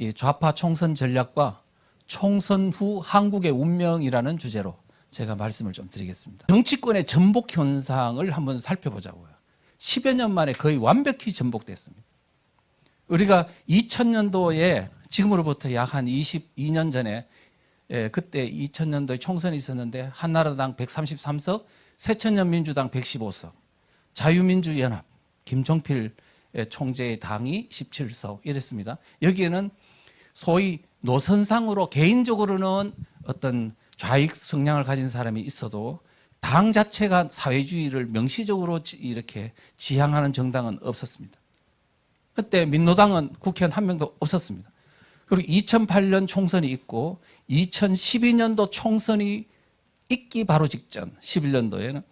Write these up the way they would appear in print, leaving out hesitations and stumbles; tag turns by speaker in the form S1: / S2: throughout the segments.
S1: 이 좌파 총선 전략과 총선 후 한국의 운명이라는 주제로 제가 말씀을 좀 드리겠습니다. 정치권의 전복 현상을 한번 살펴보자고요. 10여 년 만에 거의 완벽히 전복됐습니다. 우리가 2000년도에 지금으로부터 약 한 22년 전에 그때 2000년도에 총선이 있었는데 한나라당 133석, 새천년민주당 115석, 자유민주연합 김종필 총재의 당이 17석 이랬습니다. 여기에는 소위 노선상으로 개인적으로는 어떤 좌익 성향을 가진 사람이 있어도 당 자체가 사회주의를 명시적으로 이렇게 지향하는 정당은 없었습니다. 그때 민노당은 국회의원 한 명도 없었습니다. 그리고 2008년 총선이 있고 2012년도 총선이 있기 바로 직전 11년도에는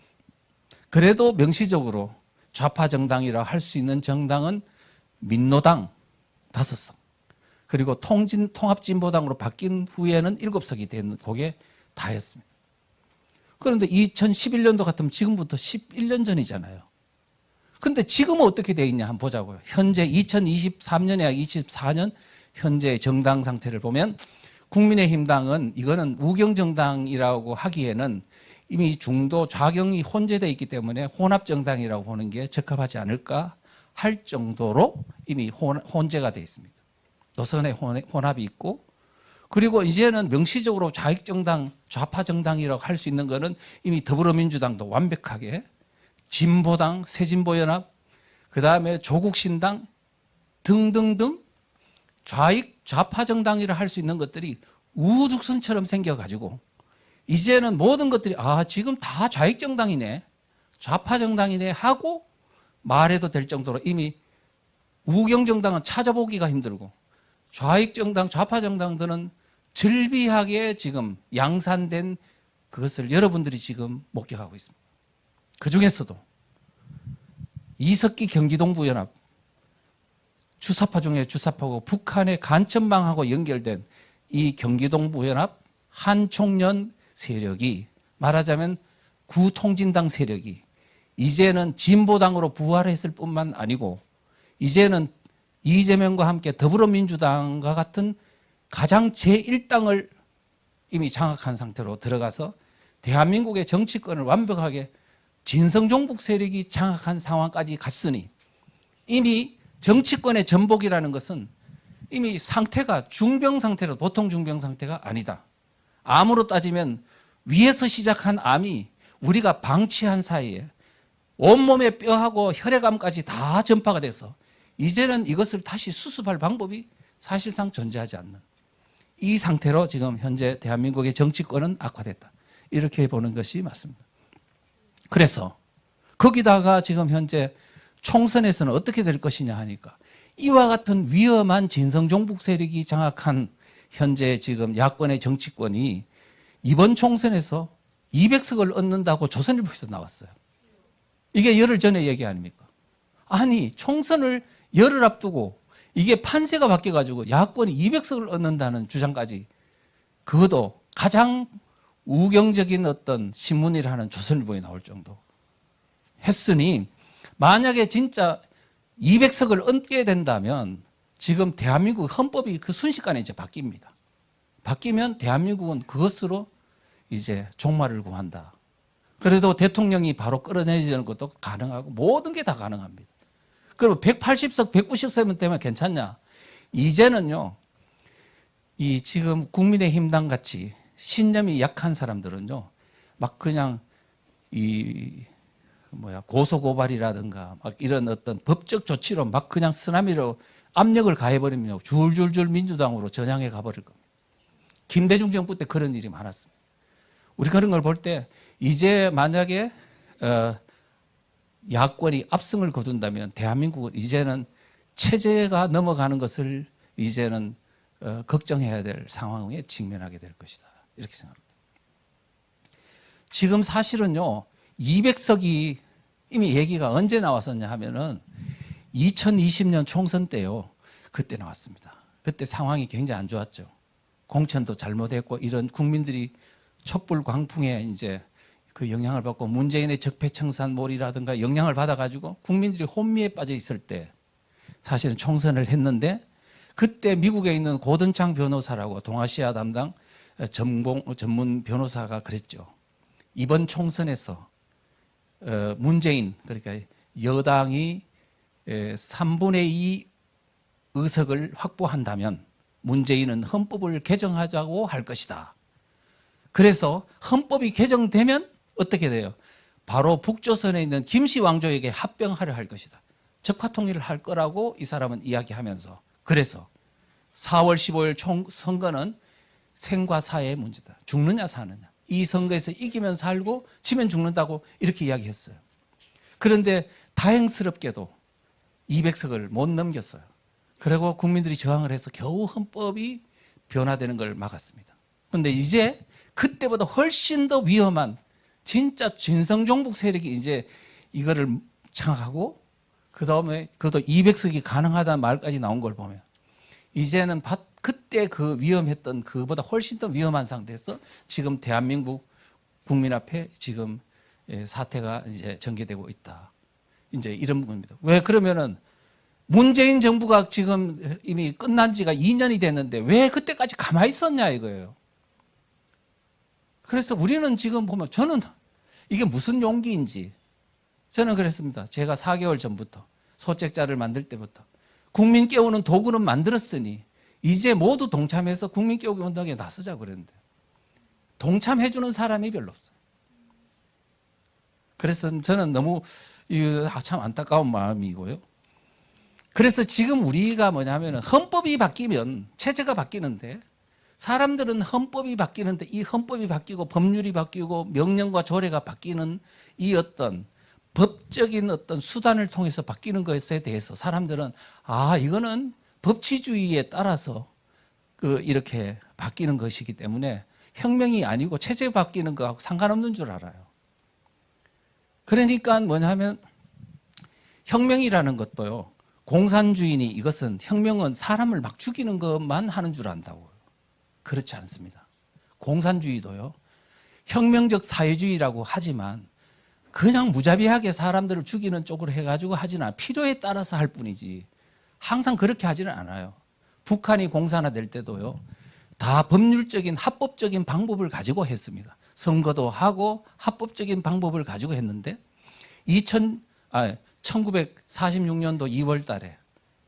S1: 그래도 명시적으로 좌파 정당이라 할 수 있는 정당은 민노당 5석 그리고 통합진보당으로 바뀐 후에는 7석이 된 그게 다였습니다. 그런데 2011년도 같으면 지금부터 11년 전이잖아요. 그런데 지금은 어떻게 되어 있냐 한번 보자고요. 현재 2023년에 24년 현재 정당 상태를 보면 국민의힘당은 이거는 우경정당이라고 하기에는 이미 중도 좌경이 혼재되어 있기 때문에 혼합정당이라고 보는 게 적합하지 않을까 할 정도로 이미 혼재가 되어 있습니다. 노선에 혼합이 있고 그리고 이제는 명시적으로 좌익정당, 좌파정당이라고 할 수 있는 것은 이미 더불어민주당도 완벽하게 진보당, 새진보연합, 그다음에 조국신당 등등등 좌익, 좌파정당이라 할 수 있는 것들이 우후죽순처럼 생겨가지고 이제는 모든 것들이 지금 다 좌익정당이네, 좌파정당이네 하고 말해도 될 정도로 이미 우경정당은 찾아보기가 힘들고 좌익정당, 좌파정당들은 즐비하게 지금 양산된 그것을 여러분들이 지금 목격하고 있습니다. 그 중에서도 이석기 경기동부연합 주사파 중에 주사파고 북한의 간첩망하고 연결된 이 경기동부연합 한총련 세력이 말하자면 구통진당 세력이 이제는 진보당으로 부활했을 뿐만 아니고 이제는 이재명과 함께 더불어민주당과 같은 가장 제1당을 이미 장악한 상태로 들어가서 대한민국의 정치권을 완벽하게 진성종북 세력이 장악한 상황까지 갔으니 이미 정치권의 전복이라는 것은 이미 상태가 중병 상태로 보통 중병 상태가 아니다. 암으로 따지면 위에서 시작한 암이 우리가 방치한 사이에 온몸의 뼈하고 혈액암까지 다 전파가 돼서 이제는 이것을 다시 수습할 방법이 사실상 존재하지 않는 이 상태로 지금 현재 대한민국의 정치권은 악화됐다. 이렇게 보는 것이 맞습니다. 그래서 거기다가 지금 현재 총선에서는 어떻게 될 것이냐 하니까 이와 같은 위험한 진성종북 세력이 장악한 현재 지금 야권의 정치권이 이번 총선에서 200석을 얻는다고 조선일보에서 나왔어요. 이게 열흘 전에 얘기 아닙니까? 아니 총선을 열흘 앞두고 이게 판세가 바뀌어가지고 야권이 200석을 얻는다는 주장까지 그것도 가장 우경적인 어떤 신문이라는 조선일보에 나올 정도 했으니 만약에 진짜 200석을 얻게 된다면 지금 대한민국 헌법이 그 순식간에 이제 바뀝니다. 바뀌면 대한민국은 그것으로 이제 종말을 구한다. 그래도 대통령이 바로 끌어내리는 것도 가능하고 모든 게 다 가능합니다. 그럼 180석, 190석이면 되면 괜찮냐? 이제는요, 이 지금 국민의힘당 같이 신념이 약한 사람들은요, 막 그냥 고소고발이라든가 막 이런 어떤 법적 조치로 막 그냥 쓰나미로 압력을 가해버리면 줄줄줄 민주당으로 전향해 가버릴 겁니다. 김대중 정부 때 그런 일이 많았습니다. 우리 그런 걸 볼 때 이제 만약에 야권이 압승을 거둔다면 대한민국은 이제는 체제가 넘어가는 것을 이제는 걱정해야 될 상황에 직면하게 될 것이다. 이렇게 생각합니다. 지금 사실은요, 200석이 이미 얘기가 언제 나왔었냐 하면은 2020년 총선 때요. 그때 나왔습니다. 그때 상황이 굉장히 안 좋았죠. 공천도 잘못했고 이런 국민들이 촛불 광풍에 이제 그 영향을 받고 문재인의 적폐청산몰이라든가 영향을 받아가지고 국민들이 혼미에 빠져 있을 때 사실은 총선을 했는데 그때 미국에 있는 고든창 변호사라고 동아시아 담당 전문 변호사가 그랬죠. 이번 총선에서 문재인, 그러니까 여당이 3분의 2 의석을 확보한다면 문재인은 헌법을 개정하자고 할 것이다. 그래서 헌법이 개정되면 어떻게 돼요? 바로 북조선에 있는 김씨 왕조에게 합병하려 할 것이다. 적화통일을 할 거라고 이 사람은 이야기하면서, 그래서 4월 15일 총선거는 생과 사의 문제다. 죽느냐 사느냐. 이 선거에서 이기면 살고 지면 죽는다고 이렇게 이야기했어요. 그런데 다행스럽게도 200석을 못 넘겼어요. 그리고 국민들이 저항을 해서 겨우 헌법이 변화되는 걸 막았습니다. 그런데 이제 그때보다 훨씬 더 위험한 진짜 진성종북 세력이 이제 이거를 장악하고, 그 다음에 그것도 200석이 가능하다는 말까지 나온 걸 보면 이제는 그때 그 위험했던 그보다 훨씬 더 위험한 상태에서 지금 대한민국 국민 앞에 지금 사태가 이제 전개되고 있다. 이제 이런 겁니다. 왜 그러면은 문재인 정부가 지금 이미 끝난 지가 2년이 됐는데 왜 그때까지 가만히 있었냐 이거예요. 그래서 우리는 지금 보면, 저는 이게 무슨 용기인지 저는 그랬습니다. 제가 4개월 전부터 소책자를 만들 때부터 국민 깨우는 도구는 만들었으니 이제 모두 동참해서 국민 깨우기 운동에 나서자고 그랬는데 동참해주는 사람이 별로 없어요. 그래서 저는 너무 참 안타까운 마음이고요. 그래서 지금 우리가 뭐냐면 헌법이 바뀌면 체제가 바뀌는데, 사람들은 헌법이 바뀌는데 이 헌법이 바뀌고 법률이 바뀌고 명령과 조례가 바뀌는 이 어떤 법적인 어떤 수단을 통해서 바뀌는 것에 대해서 사람들은 이거는 법치주의에 따라서 이렇게 바뀌는 것이기 때문에 혁명이 아니고 체제 바뀌는 거하고 상관없는 줄 알아요. 그러니까 뭐냐면 혁명이라는 것도요, 공산주의니 이것은 혁명은 사람을 막 죽이는 것만 하는 줄 안다고요. 그렇지 않습니다. 공산주의도요, 혁명적 사회주의라고 하지만 그냥 무자비하게 사람들을 죽이는 쪽으로 해가지고 하지는 않아요. 필요에 따라서 할 뿐이지 항상 그렇게 하지는 않아요. 북한이 공산화될 때도요, 다 법률적인 합법적인 방법을 가지고 했습니다. 선거도 하고 합법적인 방법을 가지고 했는데 1946년도 2월 달에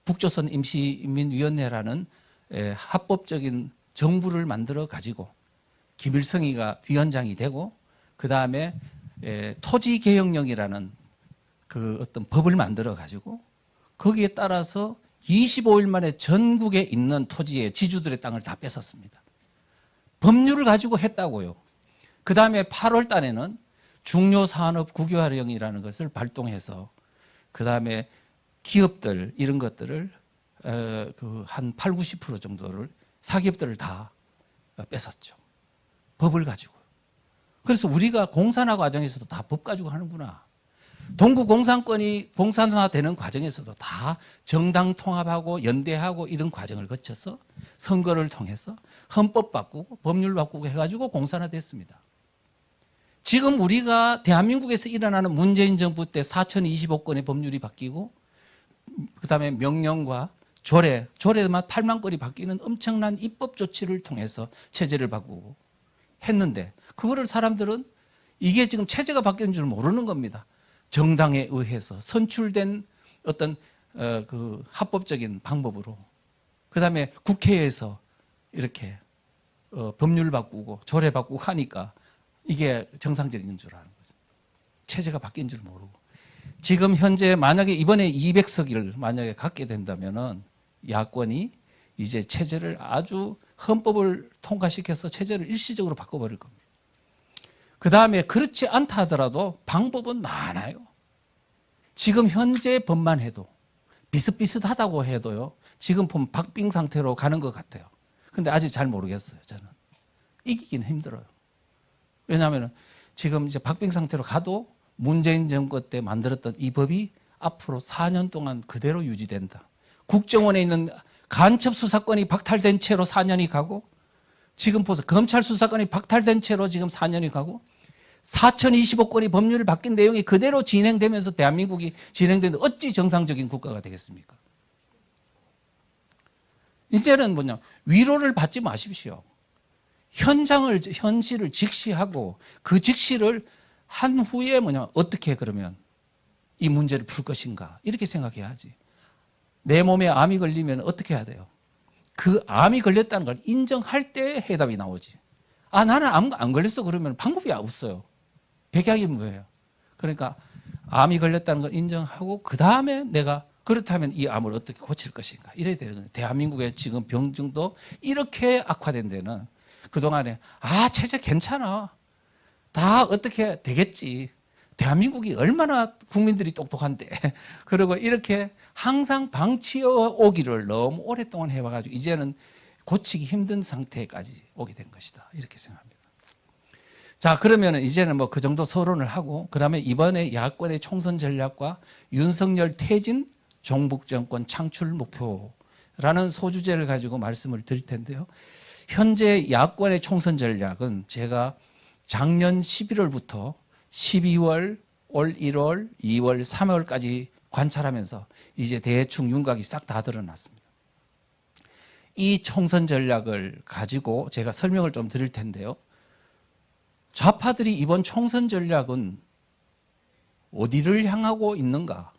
S1: 북조선 임시인민위원회라는 합법적인 정부를 만들어 가지고 김일성이가 위원장이 되고, 그 다음에 토지개혁령이라는 그 어떤 법을 만들어 가지고 거기에 따라서 25일 만에 전국에 있는 토지의 지주들의 땅을 다 뺏었습니다. 법률을 가지고 했다고요. 그 다음에 8월 달에는 중요산업 국유화령이라는 것을 발동해서 그 다음에 기업들 이런 것들을 한 8, 90% 정도를 사기업들을 다 뺏었죠. 법을 가지고. 그래서 우리가 공산화 과정에서도 다 법 가지고 하는구나. 동구 공산권이 공산화되는 과정에서도 다 정당 통합하고 연대하고 이런 과정을 거쳐서 선거를 통해서 헌법 바꾸고 법률 바꾸고 해가지고 공산화됐습니다. 지금 우리가 대한민국에서 일어나는 문재인 정부 때 4025건의 법률이 바뀌고, 그 다음에 명령과 조례만 8만 건이 바뀌는 엄청난 입법 조치를 통해서 체제를 바꾸고 했는데, 그거를 사람들은 이게 지금 체제가 바뀌는 줄 모르는 겁니다. 정당에 의해서 선출된 어떤 그 합법적인 방법으로, 그 다음에 국회에서 이렇게 법률 바꾸고 조례 바꾸고 하니까 이게 정상적인 줄 아는 거죠. 체제가 바뀐 줄 모르고. 지금 현재 만약에 이번에 200석을 만약에 갖게 된다면은 야권이 이제 체제를 아주 헌법을 통과시켜서 체제를 일시적으로 바꿔버릴 겁니다. 그 다음에 그렇지 않다 하더라도 방법은 많아요. 지금 현재 법만 해도 비슷비슷하다고 해도요, 지금 보면 박빙 상태로 가는 것 같아요. 근데 아직 잘 모르겠어요. 저는 이기기는 힘들어요. 왜냐하면 지금 이제 박빙 상태로 가도 문재인 정권 때 만들었던 이 법이 앞으로 4년 동안 그대로 유지된다. 국정원에 있는 간첩 수사권이 박탈된 채로 4년이 가고, 지금 보세요. 검찰 수사권이 박탈된 채로 지금 4년이 가고, 4025건이 법률을 바뀐 내용이 그대로 진행되면서 대한민국이 진행되는데 어찌 정상적인 국가가 되겠습니까? 이제는 뭐냐, 위로를 받지 마십시오. 현실을 직시하고 그 직시를 한 후에 뭐냐, 어떻게 그러면 이 문제를 풀 것인가, 이렇게 생각해야지. 내 몸에 암이 걸리면 어떻게 해야 돼요? 그 암이 걸렸다는 걸 인정할 때 해답이 나오지. 아, 나는 암 안 걸렸어 그러면 방법이 없어요. 백약이무예요. 그러니까 암이 걸렸다는 걸 인정하고 그 다음에 내가 그렇다면 이 암을 어떻게 고칠 것인가, 이래야 되는 거예요. 대한민국의 지금 병증도 이렇게 악화된 데는 그동안에 체제 괜찮아, 다 어떻게 되겠지, 대한민국이 얼마나 국민들이 똑똑한데 그리고 이렇게 항상 방치해 오기를 너무 오랫동안 해와가지고 이제는 고치기 힘든 상태까지 오게 된 것이다, 이렇게 생각합니다. 자, 그러면 이제는 뭐 그 정도 서론을 하고, 그 다음에 이번에 야권의 총선 전략과 윤석열 퇴진 종북 정권 창출 목표라는 소주제를 가지고 말씀을 드릴 텐데요. 현재 야권의 총선 전략은 제가 작년 11월부터 12월, 올 1월, 2월, 3월까지 관찰하면서 이제 대충 윤곽이 싹 다 드러났습니다. 이 총선 전략을 가지고 제가 설명을 좀 드릴 텐데요. 좌파들이 이번 총선 전략은 어디를 향하고 있는가,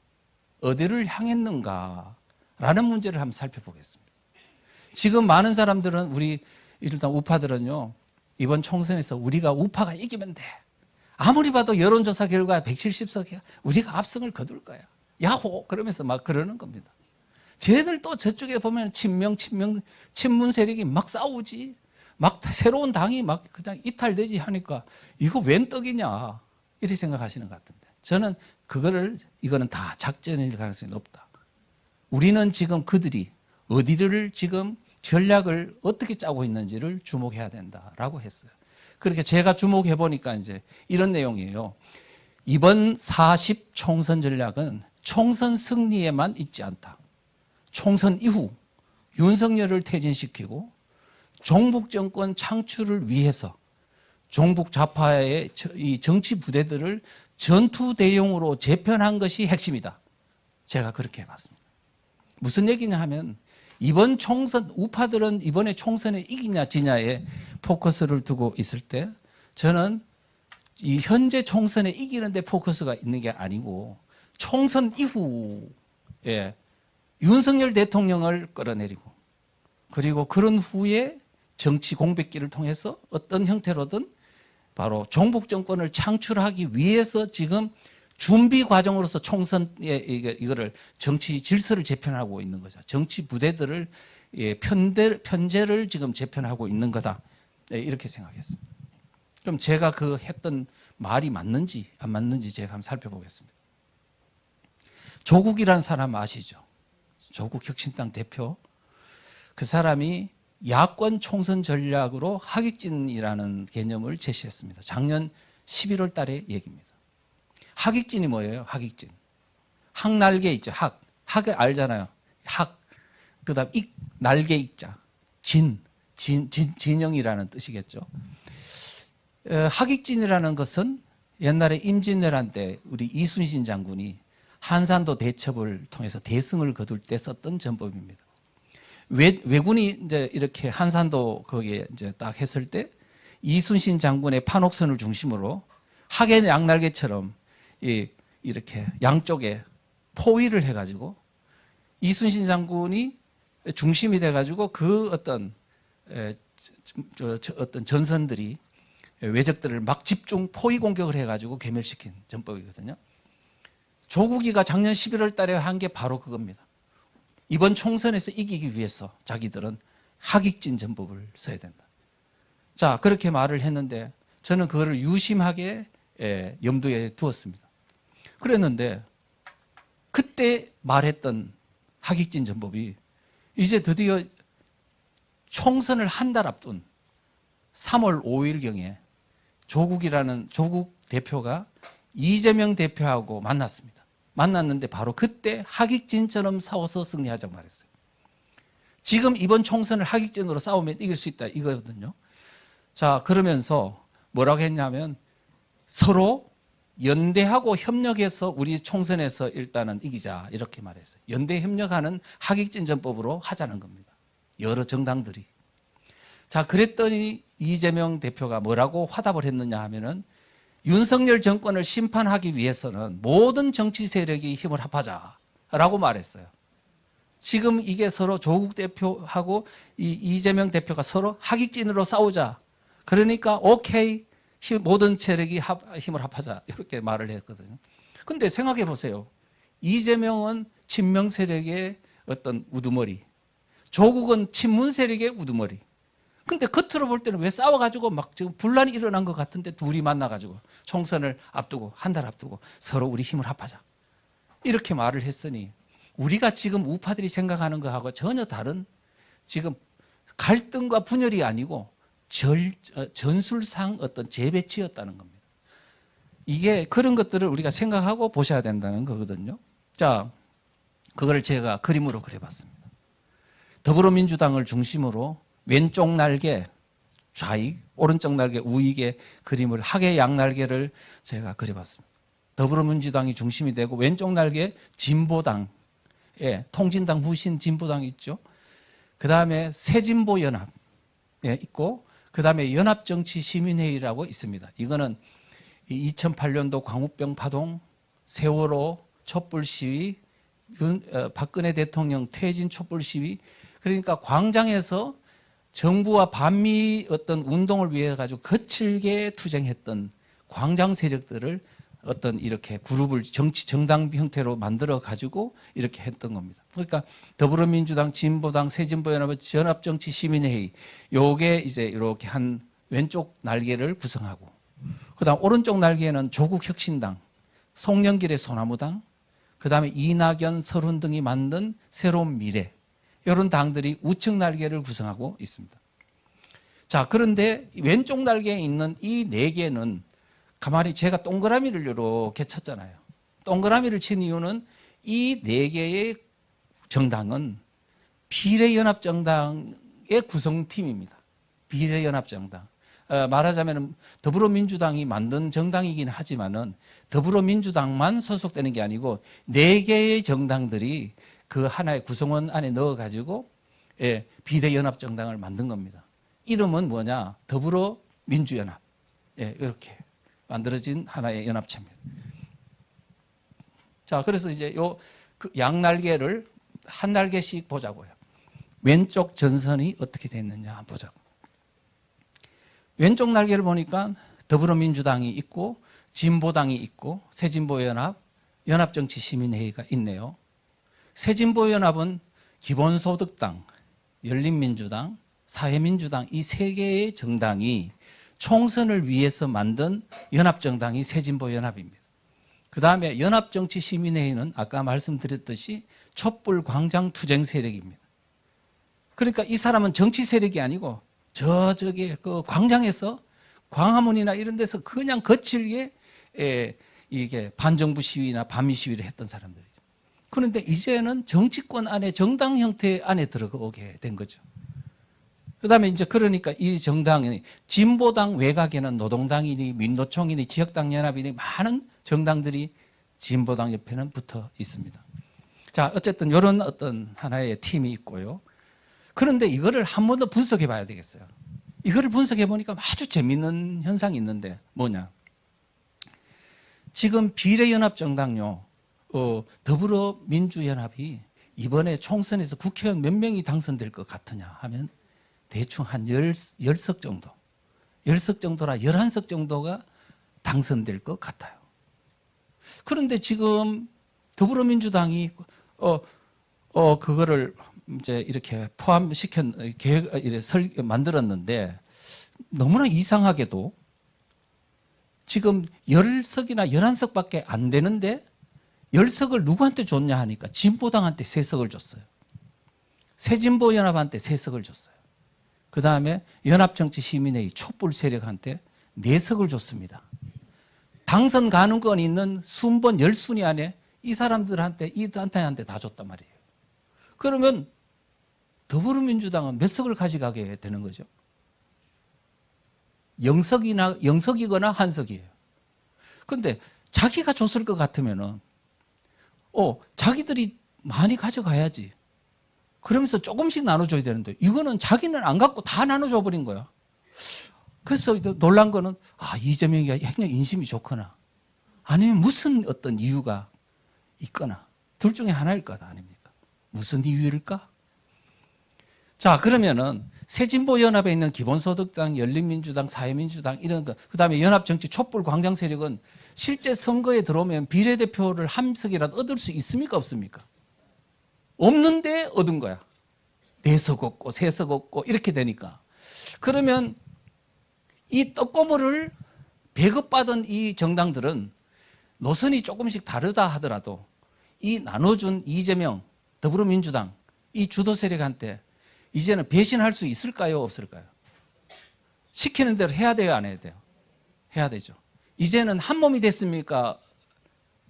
S1: 어디를 향했는가 라는 문제를 한번 살펴보겠습니다. 지금 많은 사람들은, 우리 일단 우파들은요, 이번 총선에서 우리가 우파가 이기면 돼, 아무리 봐도 여론조사 결과 170석 우리가 압승을 거둘 거야, 야호, 그러면서 막 그러는 겁니다. 쟤들 또 저쪽에 보면 친문 세력이 막 싸우지, 막 새로운 당이 막 그냥 이탈되지 하니까 이거 웬 떡이냐, 이렇게 생각하시는 것 같은데, 저는 이거는 다 작전일 가능성이 높다. 우리는 지금 그들이 어디를 지금 전략을 어떻게 짜고 있는지를 주목해야 된다라고 했어요. 그렇게 제가 주목해 보니까 이제 이런 내용이에요. 이번 40 총선 전략은 총선 승리에만 있지 않다. 총선 이후 윤석열을 퇴진시키고 종북 정권 창출을 위해서 종북 좌파의 이 정치 부대들을 전투 대용으로 재편한 것이 핵심이다. 제가 그렇게 봤습니다. 무슨 얘기냐 하면, 이번 총선, 우파들은 이번에 총선에 이기냐 지냐에 포커스를 두고 있을 때, 저는 이 현재 총선에 이기는 데 포커스가 있는 게 아니고 총선 이후에 윤석열 대통령을 끌어내리고, 그리고 그런 후에 정치 공백기를 통해서 어떤 형태로든 바로 종북 정권을 창출하기 위해서 지금 준비 과정으로서 총선에 이거를 정치 질서를 재편하고 있는 거죠. 정치 부대들을 편제를 지금 재편하고 있는 거다, 이렇게 생각했습니다. 그럼 제가 그 했던 말이 맞는지 안 맞는지 제가 한번 살펴보겠습니다. 조국이라는 사람 아시죠? 조국 혁신당 대표. 그 사람이 야권 총선 전략으로 하객진이라는 개념을 제시했습니다. 작년 11월 달의 얘기입니다. 하객진이 뭐예요? 하객진. 학날개 있죠. 학 알잖아요. 그다음 날개 익자. 진영이라는 뜻이겠죠. 하객진이라는 것은 옛날에 임진왜란 때 우리 이순신 장군이 한산도 대첩을 통해서 대승을 거둘 때 썼던 전법입니다. 왜군이 이제 이렇게 한산도 거기에 이제 딱 했을 때 이순신 장군의 판옥선을 중심으로 학의 양날개처럼 이렇게 양쪽에 포위를 해가지고 이순신 장군이 중심이 돼가지고 그 어떤 전선들이 왜적들을 막 집중 포위 공격을 해가지고 괴멸시킨 전법이거든요. 조국이가 작년 11월 달에 한 게 바로 그겁니다. 이번 총선에서 이기기 위해서 자기들은 하객진 전법을 써야 된다. 자, 그렇게 말을 했는데 저는 그거를 유심하게 염두에 두었습니다. 그랬는데 그때 말했던 하객진 전법이 이제 드디어 총선을 한 달 앞둔 3월 5일경에 조국 대표가 이재명 대표하고 만났습니다. 만났는데 바로 그때 하객진처럼 싸워서 승리하자고 말했어요. 지금 이번 총선을 하객진으로 싸우면 이길 수 있다 이거거든요. 자, 그러면서 뭐라고 했냐면 서로 연대하고 협력해서 우리 총선에서 일단은 이기자 이렇게 말했어요. 연대 협력하는 하객진 전법으로 하자는 겁니다. 여러 정당들이. 자, 그랬더니 이재명 대표가 뭐라고 화답을 했느냐 하면은 윤석열 정권을 심판하기 위해서는 모든 정치 세력이 힘을 합하자라고 말했어요. 지금 이게 서로 조국 대표하고 이재명 대표가 서로 하객진으로 싸우자. 그러니까 오케이, 모든 세력이 힘을 합하자. 이렇게 말을 했거든요. 근데 생각해 보세요. 이재명은 친명 세력의 어떤 우두머리, 조국은 친문 세력의 우두머리. 근데 겉으로 볼 때는 왜 싸워가지고 막 지금 분란이 일어난 것 같은데 둘이 만나가지고 총선을 앞두고 한 달 앞두고 서로 우리 힘을 합하자. 이렇게 말을 했으니 우리가 지금 우파들이 생각하는 거하고 전혀 다른 지금 갈등과 분열이 아니고 전술상 어떤 재배치였다는 겁니다. 이게 그런 것들을 우리가 생각하고 보셔야 된다는 거거든요. 자, 그걸 제가 그림으로 그려봤습니다. 더불어민주당을 중심으로 왼쪽 날개 좌익, 오른쪽 날개 우익의 그림을 학의 양날개를 제가 그려봤습니다. 더불어민주당이 중심이 되고 왼쪽 날개 진보당, 통진당 후신 진보당이 있죠. 그 다음에 새진보연합 있고, 그 다음에 연합정치시민회의라고 있습니다. 이거는 2008년도 광우병 파동, 세월호 촛불 시위, 박근혜 대통령 퇴진 촛불 시위, 그러니까 광장에서 정부와 반미 어떤 운동을 위해 가지고 거칠게 투쟁했던 광장 세력들을 어떤 이렇게 그룹을 정당 형태로 만들어 가지고 이렇게 했던 겁니다. 그러니까 더불어민주당, 진보당, 새진보연합의 연합정치시민회의, 요게 이제 이렇게 한 왼쪽 날개를 구성하고, 그다음 오른쪽 날개는 조국혁신당, 송영길의 소나무당, 그다음에 이낙연, 설훈 등이 만든 새로운 미래, 이런 당들이 우측 날개를 구성하고 있습니다. 자, 그런데 왼쪽 날개에 있는 이 네 개는 가만히 제가 동그라미를 이렇게 쳤잖아요. 동그라미를 친 이유는 이 네 개의 정당은 비례연합정당의 구성팀입니다. 비례연합정당. 말하자면 더불어민주당이 만든 정당이긴 하지만은 더불어민주당만 소속되는 게 아니고 네 개의 정당들이 그 하나의 구성원 안에 넣어가지고 비례연합정당을 만든 겁니다. 이름은 뭐냐? 더불어민주연합. 이렇게 만들어진 하나의 연합체입니다. 자, 그래서 이제 요 양날개를 한 날개씩 보자고요. 왼쪽 전선이 어떻게 됐느냐 한번 보자고. 왼쪽 날개를 보니까 더불어민주당이 있고 진보당이 있고 새진보연합, 연합정치시민회의가 있네요. 새진보연합은 기본소득당, 열린민주당, 사회민주당 이 세 개의 정당이 총선을 위해서 만든 연합정당이 새진보연합입니다. 그 다음에 연합정치시민회의는 아까 말씀드렸듯이 촛불 광장 투쟁 세력입니다. 그러니까 이 사람은 정치 세력이 아니고 저기 그 광장에서 광화문이나 이런 데서 그냥 거칠게 이게 반정부 시위나 반미 시위를 했던 사람들이죠. 그런데 이제는 정치권 안에 정당 형태 안에 들어오게 된 거죠. 그다음에 이제 그러니까 이 정당이 진보당 외곽에는 노동당이니 민노총이니 지역당 연합이니 많은 정당들이 진보당 옆에는 붙어 있습니다. 자, 어쨌든 이런 어떤 하나의 팀이 있고요. 그런데 이거를 한 번 더 분석해 봐야 되겠어요. 이거를 분석해 보니까 아주 재밌는 현상이 있는데 뭐냐? 지금 비례연합정당요, 더불어민주연합이 이번에 총선에서 국회의원 몇 명이 당선될 것 같으냐 하면 대충 한 10석 정도, 10석 정도라 11석 정도가 당선될 것 같아요. 그런데 지금 더불어민주당이 그거를 이제 이렇게 포함시켜 계획 만들었는데 너무나 이상하게도 지금 10석이나 11석밖에 안 되는데 10석을 누구한테 줬냐 하니까 진보당한테 3석을 줬어요. 새진보연합한테 3석을 줬어요. 그 다음에 연합정치시민회의 촛불 세력한테 4석을 줬습니다. 당선 가능권이 있는 순번 10순위 안에 이 사람들한테, 이 단체한테 다 줬단 말이에요. 그러면 더불어민주당은 몇 석을 가져가게 되는 거죠? 0석이거나 1석이에요. 그런데 자기가 줬을 것 같으면은 자기들이 많이 가져가야지. 그러면서 조금씩 나눠줘야 되는데 이거는 자기는 안 갖고 다 나눠줘 버린 거야. 그래서 놀란 거는 이재명이가 굉장히 인심이 좋거나 아니면 무슨 어떤 이유가 있거나 둘 중에 하나일 것 아닙니까? 무슨 이유일까? 자, 그러면은 새진보연합에 있는 기본소득당, 열린민주당, 사회민주당 이런 거, 그다음에 연합정치 촛불 광장 세력은 실제 선거에 들어오면 비례대표를 한 석이라도 얻을 수 있습니까? 없습니까? 없는데 얻은 거야. 4석 얻고 3석 얻고 이렇게 되니까. 그러면 이 떡고물을 배급받은 이 정당들은 노선이 조금씩 다르다 하더라도 이 나눠준 이재명, 더불어민주당 이 주도 세력한테 이제는 배신할 수 있을까요? 없을까요? 시키는 대로 해야 돼요? 안 해야 돼요? 해야 되죠. 이제는 한 몸이 됐습니까?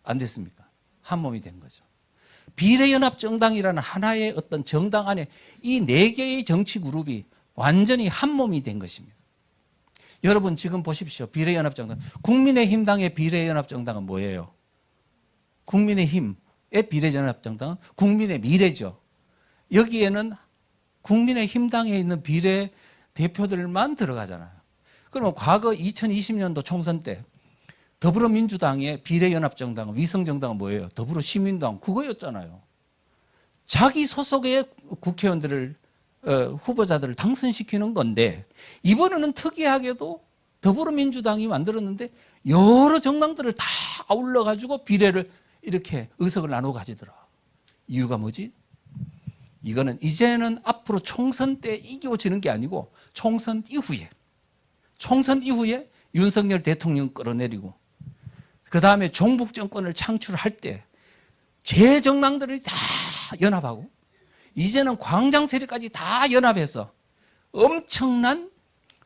S1: 안 됐습니까? 한 몸이 된 거죠. 비례연합정당이라는 하나의 어떤 정당 안에 이 4개의 정치 그룹이 완전히 한 몸이 된 것입니다. 여러분 지금 보십시오. 비례연합정당. 국민의힘당의 비례연합정당은 뭐예요? 국민의힘의 비례연합정당은 국민의 미래죠. 여기에는 국민의힘당에 있는 비례대표들만 들어가잖아요. 그러면 과거 2020년도 총선 때 더불어민주당의 비례연합정당은 위성정당은 뭐예요? 더불어시민당 그거였잖아요. 자기 소속의 국회의원들을 후보자들을 당선시키는 건데 이번에는 특이하게도 더불어민주당이 만들었는데 여러 정당들을 다 아울러 가지고 비례를 이렇게 의석을 나눠 가지더라. 이유가 뭐지? 이거는 이제는 앞으로 총선 때 이기고 지는 게 아니고 총선 이후에 윤석열 대통령 끌어내리고 그 다음에 종북 정권을 창출할 때 제 정당들이 다 연합하고 이제는 광장 세력까지 다 연합해서 엄청난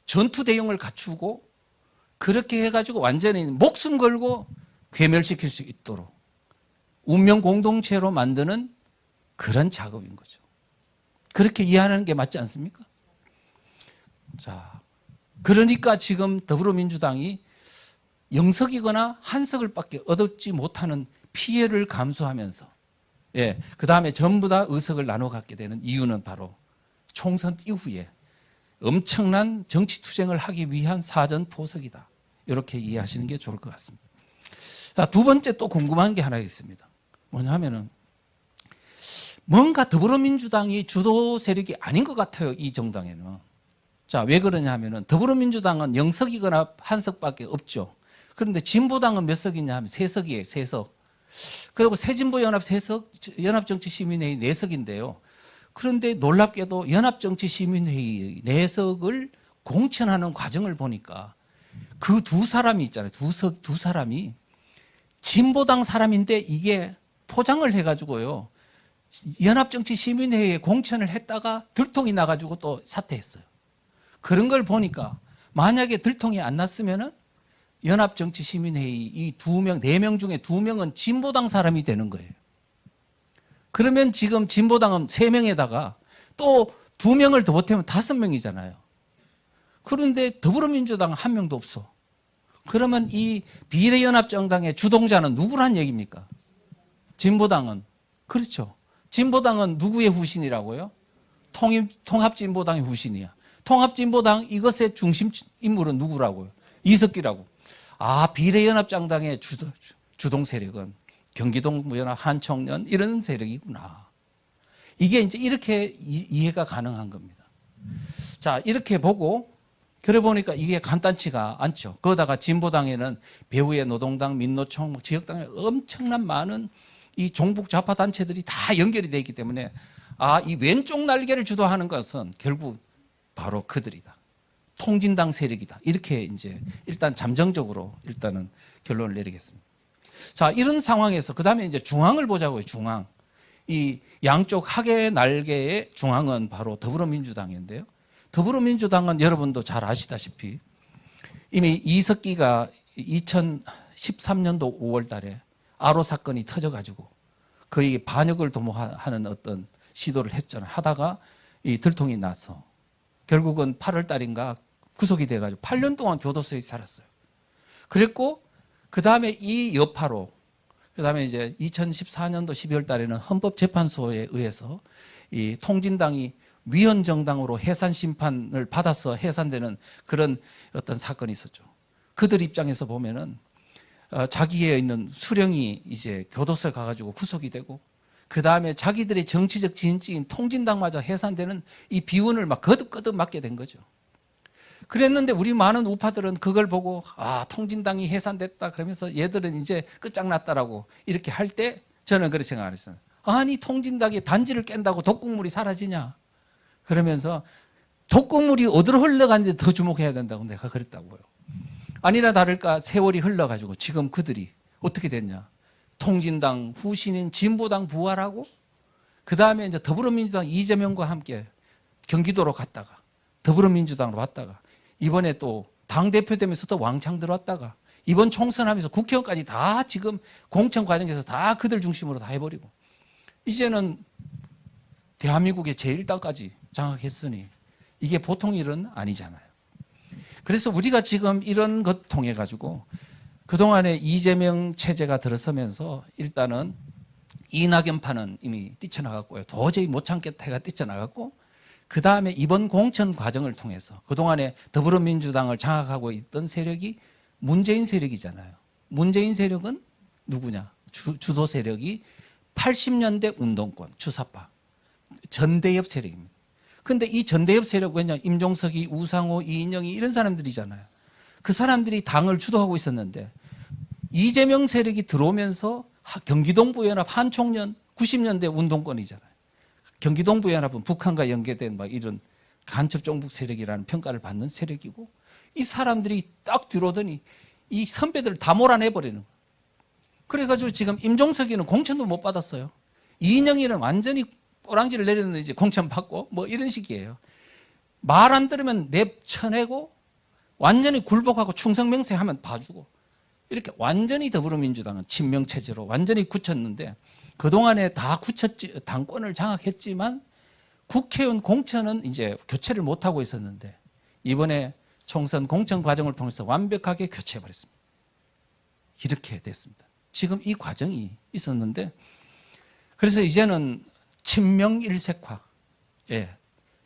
S1: 전투 대응을 갖추고 그렇게 해가지고 완전히 목숨 걸고 괴멸시킬 수 있도록 운명 공동체로 만드는 그런 작업인 거죠. 그렇게 이해하는 게 맞지 않습니까? 자, 그러니까 지금 더불어민주당이 0석이거나 1석을 밖에 얻지 못하는 피해를 감수하면서 그 다음에 전부 다 의석을 나눠 갖게 되는 이유는 바로 총선 이후에 엄청난 정치 투쟁을 하기 위한 사전 포석이다. 이렇게 이해하시는 게 좋을 것 같습니다. 자, 두 번째 또 궁금한 게 하나 있습니다. 뭐냐면은 뭔가 더불어민주당이 주도 세력이 아닌 것 같아요. 이 정당에는. 자, 왜 그러냐 하면은 더불어민주당은 0석이거나 1석밖에 없죠. 그런데 진보당은 몇 석이냐 하면 3석이에요. 3석. 그리고 새진보연합 3석, 연합정치시민회의 4석인데요. 그런데 놀랍게도 연합정치시민회의 4석을 공천하는 과정을 보니까 그 두 사람이 있잖아요. 두 사람이 진보당 사람인데 이게 포장을 해가지고요. 연합정치시민회의에 공천을 했다가 들통이 나가지고 또 사퇴했어요. 그런 걸 보니까 만약에 들통이 안 났으면은 연합정치시민회의 이 4명 중에 2명은 진보당 사람이 되는 거예요. 그러면 지금 진보당은 3명에다가 또 2명을 더 보태면 5명이잖아요. 그런데 더불어민주당은 1명도 없어. 그러면 이 비례연합정당의 주동자는 누구란 얘기입니까? 진보당은. 그렇죠. 진보당은 누구의 후신이라고요? 통합진보당의 후신이야. 통합진보당 이것의 중심 인물은 누구라고요? 이석기라고. 비례연합정당의 주동 세력은 경기동부연합, 한총련 이런 세력이구나. 이게 이제 이렇게 이해가 가능한 겁니다. 자, 이렇게 보고 그래 보니까 이게 간단치가 않죠. 거기다가 진보당에는 배후의 노동당, 민노총, 지역당에 엄청난 많은 이 종북 좌파 단체들이 다 연결이 되어 있기 때문에 이 왼쪽 날개를 주도하는 것은 결국 바로 그들이다. 통진당 세력이다. 이렇게 이제 일단 잠정적으로 일단은 결론을 내리겠습니다. 자, 이런 상황에서 그다음에 이제 중앙을 보자고요. 중앙. 이 양쪽 학의 날개의 중앙은 바로 더불어민주당인데요. 더불어민주당은 여러분도 잘 아시다시피 이미 이석기가 2013년도 5월 달에 아로 사건이 터져가지고 거의 반역을 도모하는 어떤 시도를 했잖아요. 하다가 이 들통이 나서 결국은 8월 달인가 구속이 돼가지고 8년 동안 교도소에 살았어요. 그랬고 그 다음에 이 여파로 그 다음에 이제 2014년도 12월 달에는 헌법재판소에 의해서 이 통진당이 위헌 정당으로 해산 심판을 받아서 해산되는 그런 어떤 사건이 있었죠. 그들 입장에서 보면은 자기에 있는 수령이 이제 교도소에 가가지고 구속이 되고, 그 다음에 자기들의 정치적 지인지인 통진당마저 해산되는 이 비운을 막 거듭거듭 맞게 된 거죠. 그랬는데 우리 많은 우파들은 그걸 보고 통진당이 해산됐다 그러면서 얘들은 이제 끝장났다라고 이렇게 할 때 저는 그렇게 생각 안 했어요. 아니 통진당이 단지를 깬다고 독극물이 사라지냐, 그러면서 독극물이 어디로 흘러가는지 더 주목해야 된다고 내가 그랬다고요. 아니나 다를까 세월이 흘러가지고 지금 그들이 어떻게 됐냐, 통진당 후신인 진보당 부활하고, 그 다음에 이제 더불어민주당 이재명과 함께 경기도로 갔다가 더불어민주당으로 왔다가 이번에 또 당대표 되면서 또 왕창 들어왔다가 이번 총선하면서 국회의원까지 다 지금 공천 과정에서 다 그들 중심으로 다 해버리고, 이제는 대한민국의 제1당까지 장악했으니 이게 보통 일은 아니잖아요. 그래서 우리가 지금 이런 것 통해 가지고 그동안에 이재명 체제가 들어서면서 일단은 이낙연파는 이미 뛰쳐나갔고요. 도저히 못 참겠다 해가 뛰쳐나갔고, 그 다음에 이번 공천 과정을 통해서 그동안에 더불어민주당을 장악하고 있던 세력이 문재인 세력이잖아요. 문재인 세력은 누구냐? 주도 세력이 80년대 운동권 주사파 전대협 세력입니다. 근데 이 전대협 세력 왜냐? 임종석이, 우상호, 이인영이 이런 사람들이잖아요. 그 사람들이 당을 주도하고 있었는데 이재명 세력이 들어오면서 경기동부연합 한총련 90년대 운동권이잖아요. 경기동부연합은 북한과 연계된 막 이런 간첩 종북 세력이라는 평가를 받는 세력이고, 이 사람들이 딱 들어오더니 이 선배들을 다 몰아내버리는 거예요. 그래가지고 지금 임종석이는 공천도 못 받았어요. 이인영이는 완전히 꼬랑지를 내렸는데 이제 공천 받고 뭐 이런 식이에요. 말 안 들으면 내쳐내고 완전히 굴복하고 충성맹세하면 봐주고, 이렇게 완전히 더불어민주당은 친명체제로 완전히 굳혔는데, 그동안에 다 굳혔지, 당권을 장악했지만 국회의원 공천은 이제 교체를 못하고 있었는데 이번에 총선 공천 과정을 통해서 완벽하게 교체해버렸습니다. 이렇게 됐습니다. 지금 이 과정이 있었는데, 그래서 이제는 친명 일색화,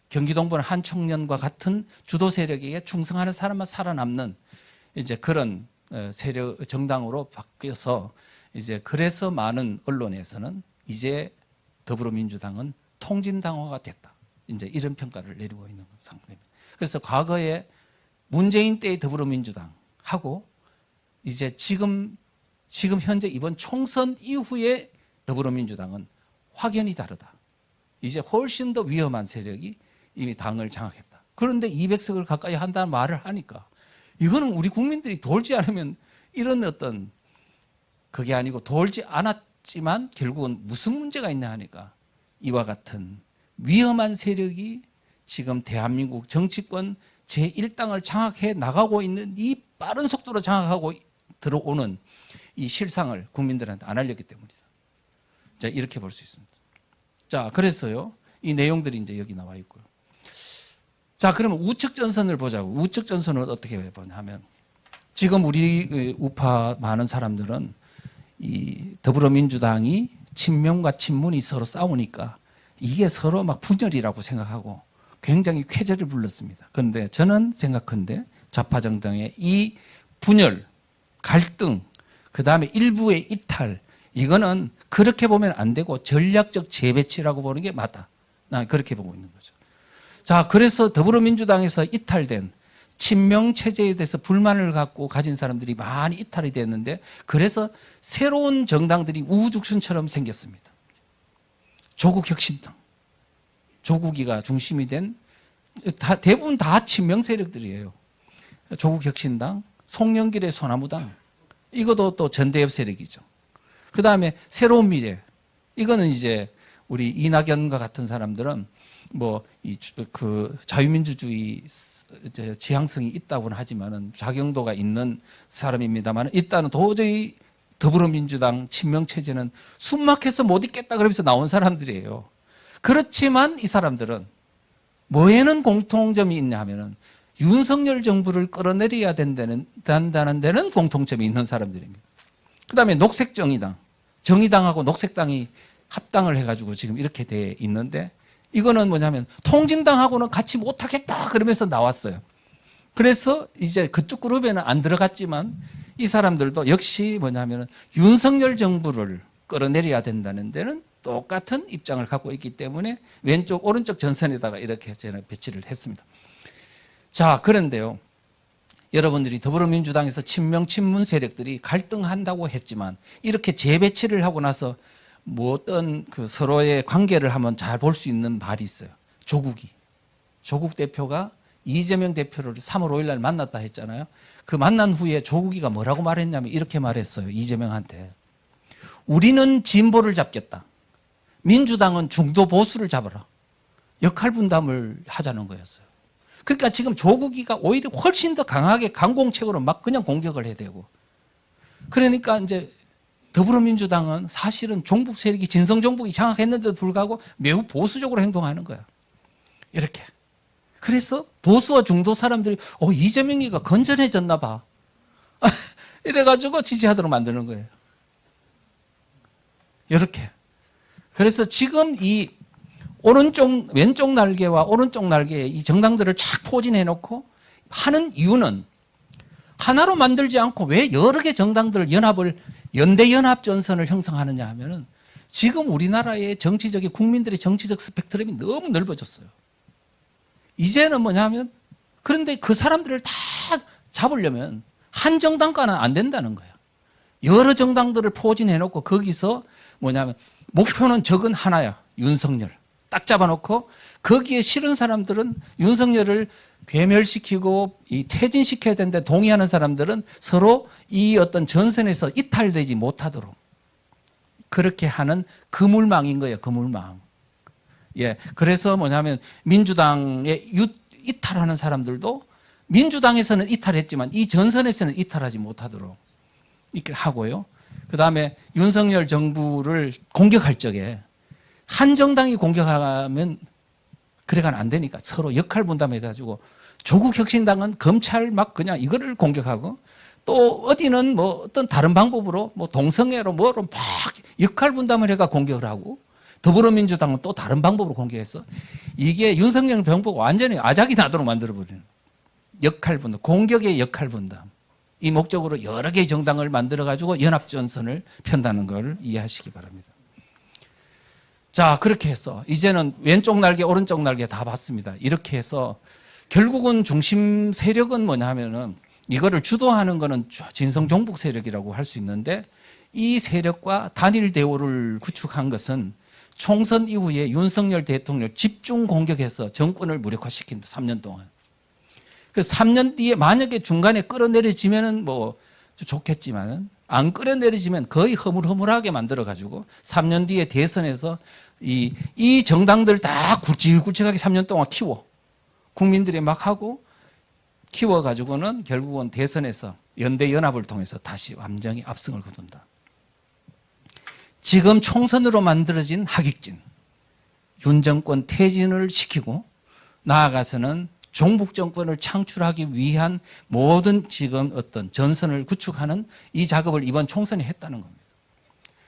S1: 경기동부는 한총련과 같은 주도 세력에게 충성하는 사람만 살아남는 이제 그런 세력 정당으로 바뀌어서, 이제 그래서 많은 언론에서는 이제 더불어민주당은 통진당화가 됐다, 이제 이런 평가를 내리고 있는 상태입니다. 그래서 과거에 문재인 때의 더불어민주당하고 이제 지금 현재 이번 총선 이후의 더불어민주당은 확연히 다르다. 이제 훨씬 더 위험한 세력이 이미 당을 장악했다. 그런데 200석을 가까이 한다는 말을 하니까 이거는 우리 국민들이 돌지 않으면 이런 어떤 그게 아니고, 돌지 않았지만 결국은 무슨 문제가 있냐 하니까 이와 같은 위험한 세력이 지금 대한민국 정치권 제1당을 장악해 나가고 있는, 이 빠른 속도로 장악하고 들어오는 이 실상을 국민들한테 안 알렸기 때문이다. 자, 이렇게 볼 수 있습니다. 자, 그래서요, 이 내용들이 이제 여기 나와 있고요. 자, 그러면 우측 전선을 보자고. 우측 전선을 어떻게 보냐 하면, 지금 우리 우파 많은 사람들은 이 더불어민주당이 친명과 친문이 서로 싸우니까 이게 서로 막 분열이라고 생각하고 굉장히 쾌재를 불렀습니다. 그런데 저는 생각한데 좌파 정당의 이 분열, 갈등, 그 다음에 일부의 이탈, 이거는 그렇게 보면 안 되고 전략적 재배치라고 보는 게 맞다. 난 그렇게 보고 있는 거죠. 자, 그래서 더불어민주당에서 이탈된 친명 체제에 대해서 불만을 갖고 가진 사람들이 많이 이탈이 됐는데, 그래서 새로운 정당들이 우후죽순처럼 생겼습니다. 조국혁신당, 조국이가 중심이 된 대부분 다 친명 세력들이에요. 조국혁신당, 송영길의 소나무당, 이것도 또 전대협 세력이죠. 그 다음에 새로운 미래, 이거는 이제 우리 이낙연과 같은 사람들은 뭐 그 자유민주주의 지향성이 있다고는 하지만은 자경도가 있는 사람입니다만, 일단은 도저히 더불어민주당 친명 체제는 숨막혀서 못 있겠다 그러면서 나온 사람들이에요. 그렇지만 이 사람들은 뭐에는 공통점이 있냐 하면은 윤석열 정부를 끌어내려야 된다는 데는 공통점이 있는 사람들입니다. 그 다음에 녹색정의당, 정의당하고 녹색당이 합당을 해가지고 지금 이렇게 돼 있는데, 이거는 뭐냐면 통진당하고는 같이 못하겠다 그러면서 나왔어요. 그래서 이제 그쪽 그룹에는 안 들어갔지만 이 사람들도 역시 뭐냐면 윤석열 정부를 끌어내려야 된다는 데는 똑같은 입장을 갖고 있기 때문에 왼쪽 오른쪽 전선에다가 이렇게 저는 배치를 했습니다. 자, 그런데요, 여러분들이 더불어민주당에서 친명 친문 세력들이 갈등한다고 했지만 이렇게 재배치를 하고 나서 뭐 어떤 그 서로의 관계를 한번 잘 볼 수 있는 말이 있어요. 조국 대표가 이재명 대표를 3월 5일 날 만났다 했잖아요. 그 만난 후에 조국이가 뭐라고 말했냐면 이렇게 말했어요. 이재명한테. 우리는 진보를 잡겠다. 민주당은 중도 보수를 잡아라. 역할 분담을 하자는 거였어요. 그러니까 지금 조국이가 오히려 훨씬 더 강하게 강공책으로 막 그냥 공격을 해야 되고. 그러니까 이제 더불어민주당은 사실은 종북 세력이 진성 종북이 장악했는데도 불구하고 매우 보수적으로 행동하는 거야. 이렇게. 그래서 보수와 중도 사람들이 이재명이가 건전해졌나 봐. 이래가지고 지지하도록 만드는 거예요. 이렇게. 그래서 지금 이 왼쪽 날개와 오른쪽 날개에 이 정당들을 착 포진해 놓고 하는 이유는 하나로 만들지 않고 왜 여러 개 정당들 연대연합전선을 형성하느냐 하면은 지금 우리나라의 국민들의 정치적 스펙트럼이 너무 넓어졌어요. 이제는 뭐냐면 그런데 그 사람들을 다 잡으려면 한 정당과는 안 된다는 거예요. 여러 정당들을 포진해 놓고 거기서 뭐냐면 목표는 적은 하나야. 윤석열. 딱 잡아놓고 거기에 싫은 사람들은 윤석열을 괴멸시키고 퇴진시켜야 되는데 동의하는 사람들은 서로 이 어떤 전선에서 이탈되지 못하도록 그렇게 하는 그물망인 거예요. 그물망. 예. 그래서 뭐냐면 민주당에 이탈하는 사람들도 민주당에서는 이탈했지만 이 전선에서는 이탈하지 못하도록 이렇게 하고요. 그 다음에 윤석열 정부를 공격할 적에 한 정당이 공격하면 그래가는 안 되니까 서로 역할 분담해가지고 조국 혁신당은 검찰 막 그냥 이거를 공격하고 또 어디는 뭐 어떤 다른 방법으로 뭐 동성애로 뭐로 막 역할 분담을 해가 공격을 하고 더불어민주당은 또 다른 방법으로 공격했어. 이게 윤석열 정부가 완전히 아작이 나도록 만들어버리는 역할 분담, 공격의 역할 분담. 이 목적으로 여러 개의 정당을 만들어가지고 연합전선을 편다는 걸 이해하시기 바랍니다. 자, 그렇게 해서 이제는 왼쪽 날개, 오른쪽 날개 다 봤습니다. 이렇게 해서 결국은 중심 세력은 뭐냐 하면은 이거를 주도하는 거는 진성 종북 세력이라고 할 수 있는데 이 세력과 단일 대우를 구축한 것은 총선 이후에 윤석열 대통령을 집중 공격해서 정권을 무력화시킨다. 3년 동안. 그 3년 뒤에 만약에 중간에 끌어내려지면은 뭐 좋겠지만은 안 끌어내려지면 거의 허물허물하게 만들어가지고 3년 뒤에 대선에서 이 정당들 다 굵직굵직하게 3년 동안 키워. 국민들이 막 하고 키워가지고는 결국은 대선에서 연대연합을 통해서 다시 완전히 압승을 거둔다. 지금 총선으로 만들어진 하객진, 윤 정권 퇴진을 시키고 나아가서는 종북 정권을 창출하기 위한 모든 지금 어떤 전선을 구축하는 이 작업을 이번 총선에 했다는 겁니다.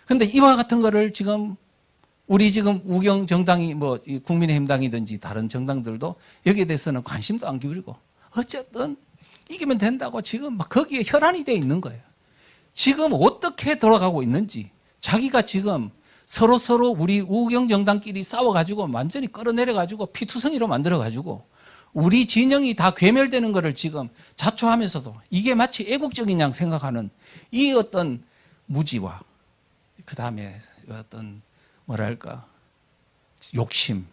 S1: 그런데 이와 같은 거를 지금 우리 지금 우경 정당이 뭐 국민의힘당이든지 다른 정당들도 여기에 대해서는 관심도 안 기울이고 어쨌든 이기면 된다고 지금 막 거기에 혈안이 돼 있는 거예요. 지금 어떻게 돌아가고 있는지 자기가 지금 서로 우리 우경 정당끼리 싸워가지고 완전히 끌어내려가지고 피투성이로 만들어가지고 우리 진영이 다 괴멸되는 것을 지금 자초하면서도 이게 마치 애국적인 양 생각하는 이 어떤 무지와 그 다음에 어떤 뭐랄까 욕심,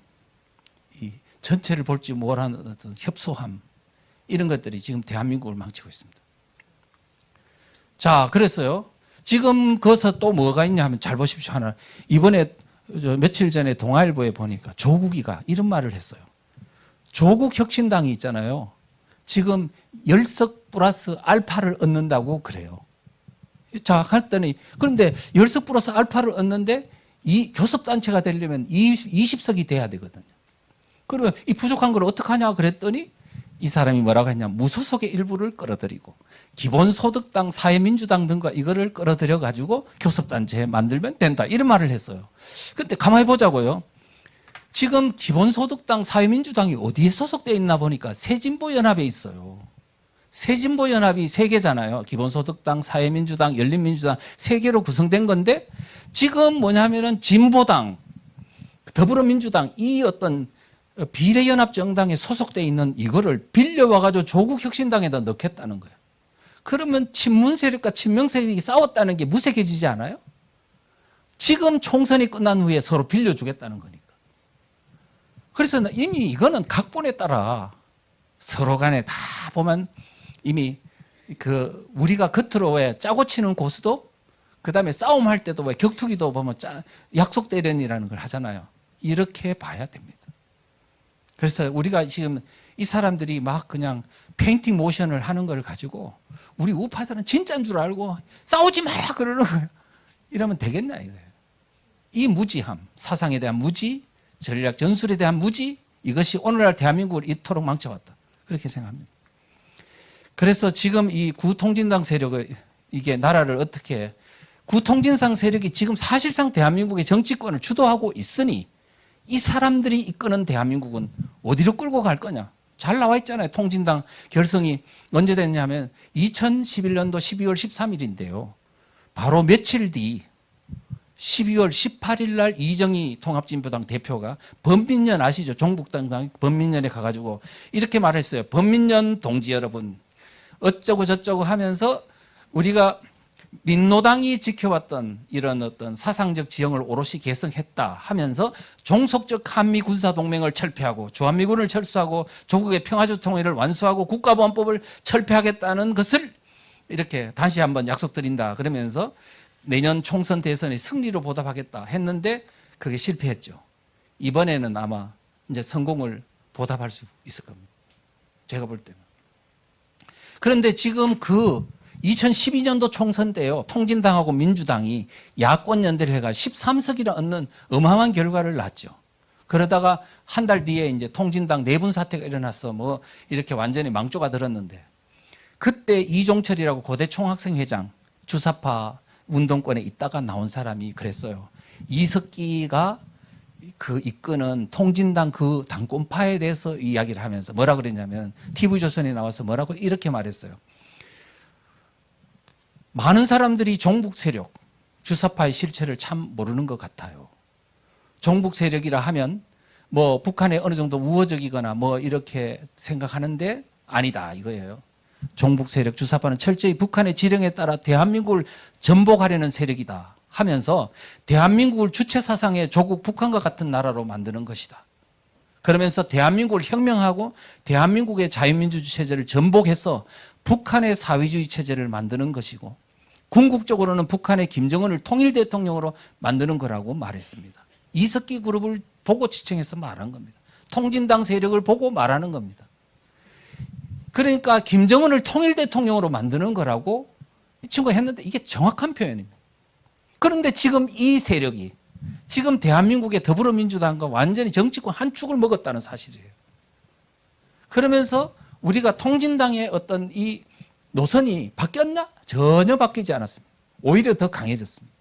S1: 이 전체를 볼지 못하는 어떤 협소함 이런 것들이 지금 대한민국을 망치고 있습니다. 자, 그래서요. 지금 거기서 또 뭐가 있냐 하면 잘 보십시오. 하나 이번에 며칠 전에 동아일보에 보니까 조국이가 이런 말을 했어요. 조국 혁신당이 있잖아요. 지금 10석 플러스 알파를 얻는다고 그래요. 자, 그랬더니 그런데 10석 플러스 알파를 얻는데 이 교섭단체가 되려면 20석이 돼야 되거든요. 그러면 이 부족한 걸 어떡하냐 그랬더니 이 사람이 뭐라고 했냐. 무소속의 일부를 끌어들이고 기본소득당, 사회민주당 등과 이거를 끌어들여 가지고 교섭단체 만들면 된다. 이런 말을 했어요. 근데 가만히 보자고요. 지금 기본소득당 사회민주당이 어디에 소속되어 있나 보니까 새진보연합에 있어요. 새진보연합이 세 개잖아요. 기본소득당, 사회민주당, 열린민주당 세 개로 구성된 건데 지금 뭐냐면은 진보당, 더불어민주당 이 어떤 비례연합정당에 소속되어 있는 이거를 빌려와가지고 조국혁신당에다 넣겠다는 거예요. 그러면 친문 세력과 친명 세력이 싸웠다는 게 무색해지지 않아요? 지금 총선이 끝난 후에 서로 빌려주겠다는 거니까. 그래서 이미 이거는 각본에 따라 서로 간에 다 보면 이미 우리가 겉으로 왜 짜고 치는 고수도 그 다음에 싸움할 때도 왜 격투기도 보면 약속 대련이라는 걸 하잖아요. 이렇게 봐야 됩니다. 그래서 우리가 지금 이 사람들이 막 그냥 페인팅 모션을 하는 걸 가지고 우리 우파들은 진짜인 줄 알고 싸우지 마라 그러는 거예요. 이러면 되겠냐 이거예요. 이 무지함, 사상에 대한 무지, 전략 전술에 대한 무지, 이것이 오늘날 대한민국을 이토록 망쳐왔다. 그렇게 생각합니다. 그래서 지금 이 구통진당 세력을 이게 나라를 어떻게 구통진당 세력이 지금 사실상 대한민국의 정치권을 주도하고 있으니 이 사람들이 이끄는 대한민국은 어디로 끌고 갈 거냐. 잘 나와 있잖아요. 통진당 결성이 언제 됐냐면 2011년도 12월 13일인데요. 바로 며칠 뒤 12월 18일 날 이정희 통합진보당 대표가 범민련 아시죠? 종북당 범민련에 가가지고 이렇게 말했어요. 범민련 동지 여러분 어쩌고 저쩌고 하면서 우리가 민노당이 지켜왔던 이런 어떤 사상적 지형을 오롯이 개성했다 하면서 종속적 한미 군사동맹을 철폐하고 주한미군을 철수하고 조국의 평화적 통일을 완수하고 국가보안법을 철폐하겠다는 것을 이렇게 다시 한번 약속드린다 그러면서 내년 총선 대선의 승리로 보답하겠다 했는데 그게 실패했죠. 이번에는 아마 이제 성공을 보답할 수 있을 겁니다. 제가 볼 때는. 그런데 지금 2012년도 총선 때요. 통진당하고 민주당이 야권 연대를 해가 13석이나 얻는 어마어마한 결과를 낳았죠. 그러다가 한 달 뒤에 이제 통진당 내분 사태가 일어나서 뭐 이렇게 완전히 망조가 들었는데 그때 이종철이라고 고대 총학생회장 주사파 운동권에 있다가 나온 사람이 그랬어요. 이석기가 이끄는 통진당 그 당권파에 대해서 이야기를 하면서 뭐라 그랬냐면 TV조선에 나와서 뭐라고 이렇게 말했어요. 많은 사람들이 종북 세력, 주사파의 실체를 참 모르는 것 같아요. 종북 세력이라 하면 뭐 북한에 어느 정도 우호적이거나 뭐 이렇게 생각하는데 아니다 이거예요. 종북 세력, 주사파는 철저히 북한의 지령에 따라 대한민국을 전복하려는 세력이다 하면서 대한민국을 주체 사상의 조국 북한과 같은 나라로 만드는 것이다. 그러면서 대한민국을 혁명하고 대한민국의 자유민주주의 체제를 전복해서 북한의 사회주의 체제를 만드는 것이고 궁극적으로는 북한의 김정은을 통일 대통령으로 만드는 거라고 말했습니다. 이석기 그룹을 보고 지칭해서 말한 겁니다. 통진당 세력을 보고 말하는 겁니다. 그러니까 김정은을 통일 대통령으로 만드는 거라고 이 친구가 했는데 이게 정확한 표현입니다. 그런데 지금 이 세력이 지금 대한민국의 더불어민주당과 완전히 정치권 한 축을 먹었다는 사실이에요. 그러면서 우리가 통진당의 어떤 이 노선이 바뀌었나? 전혀 바뀌지 않았습니다. 오히려 더 강해졌습니다.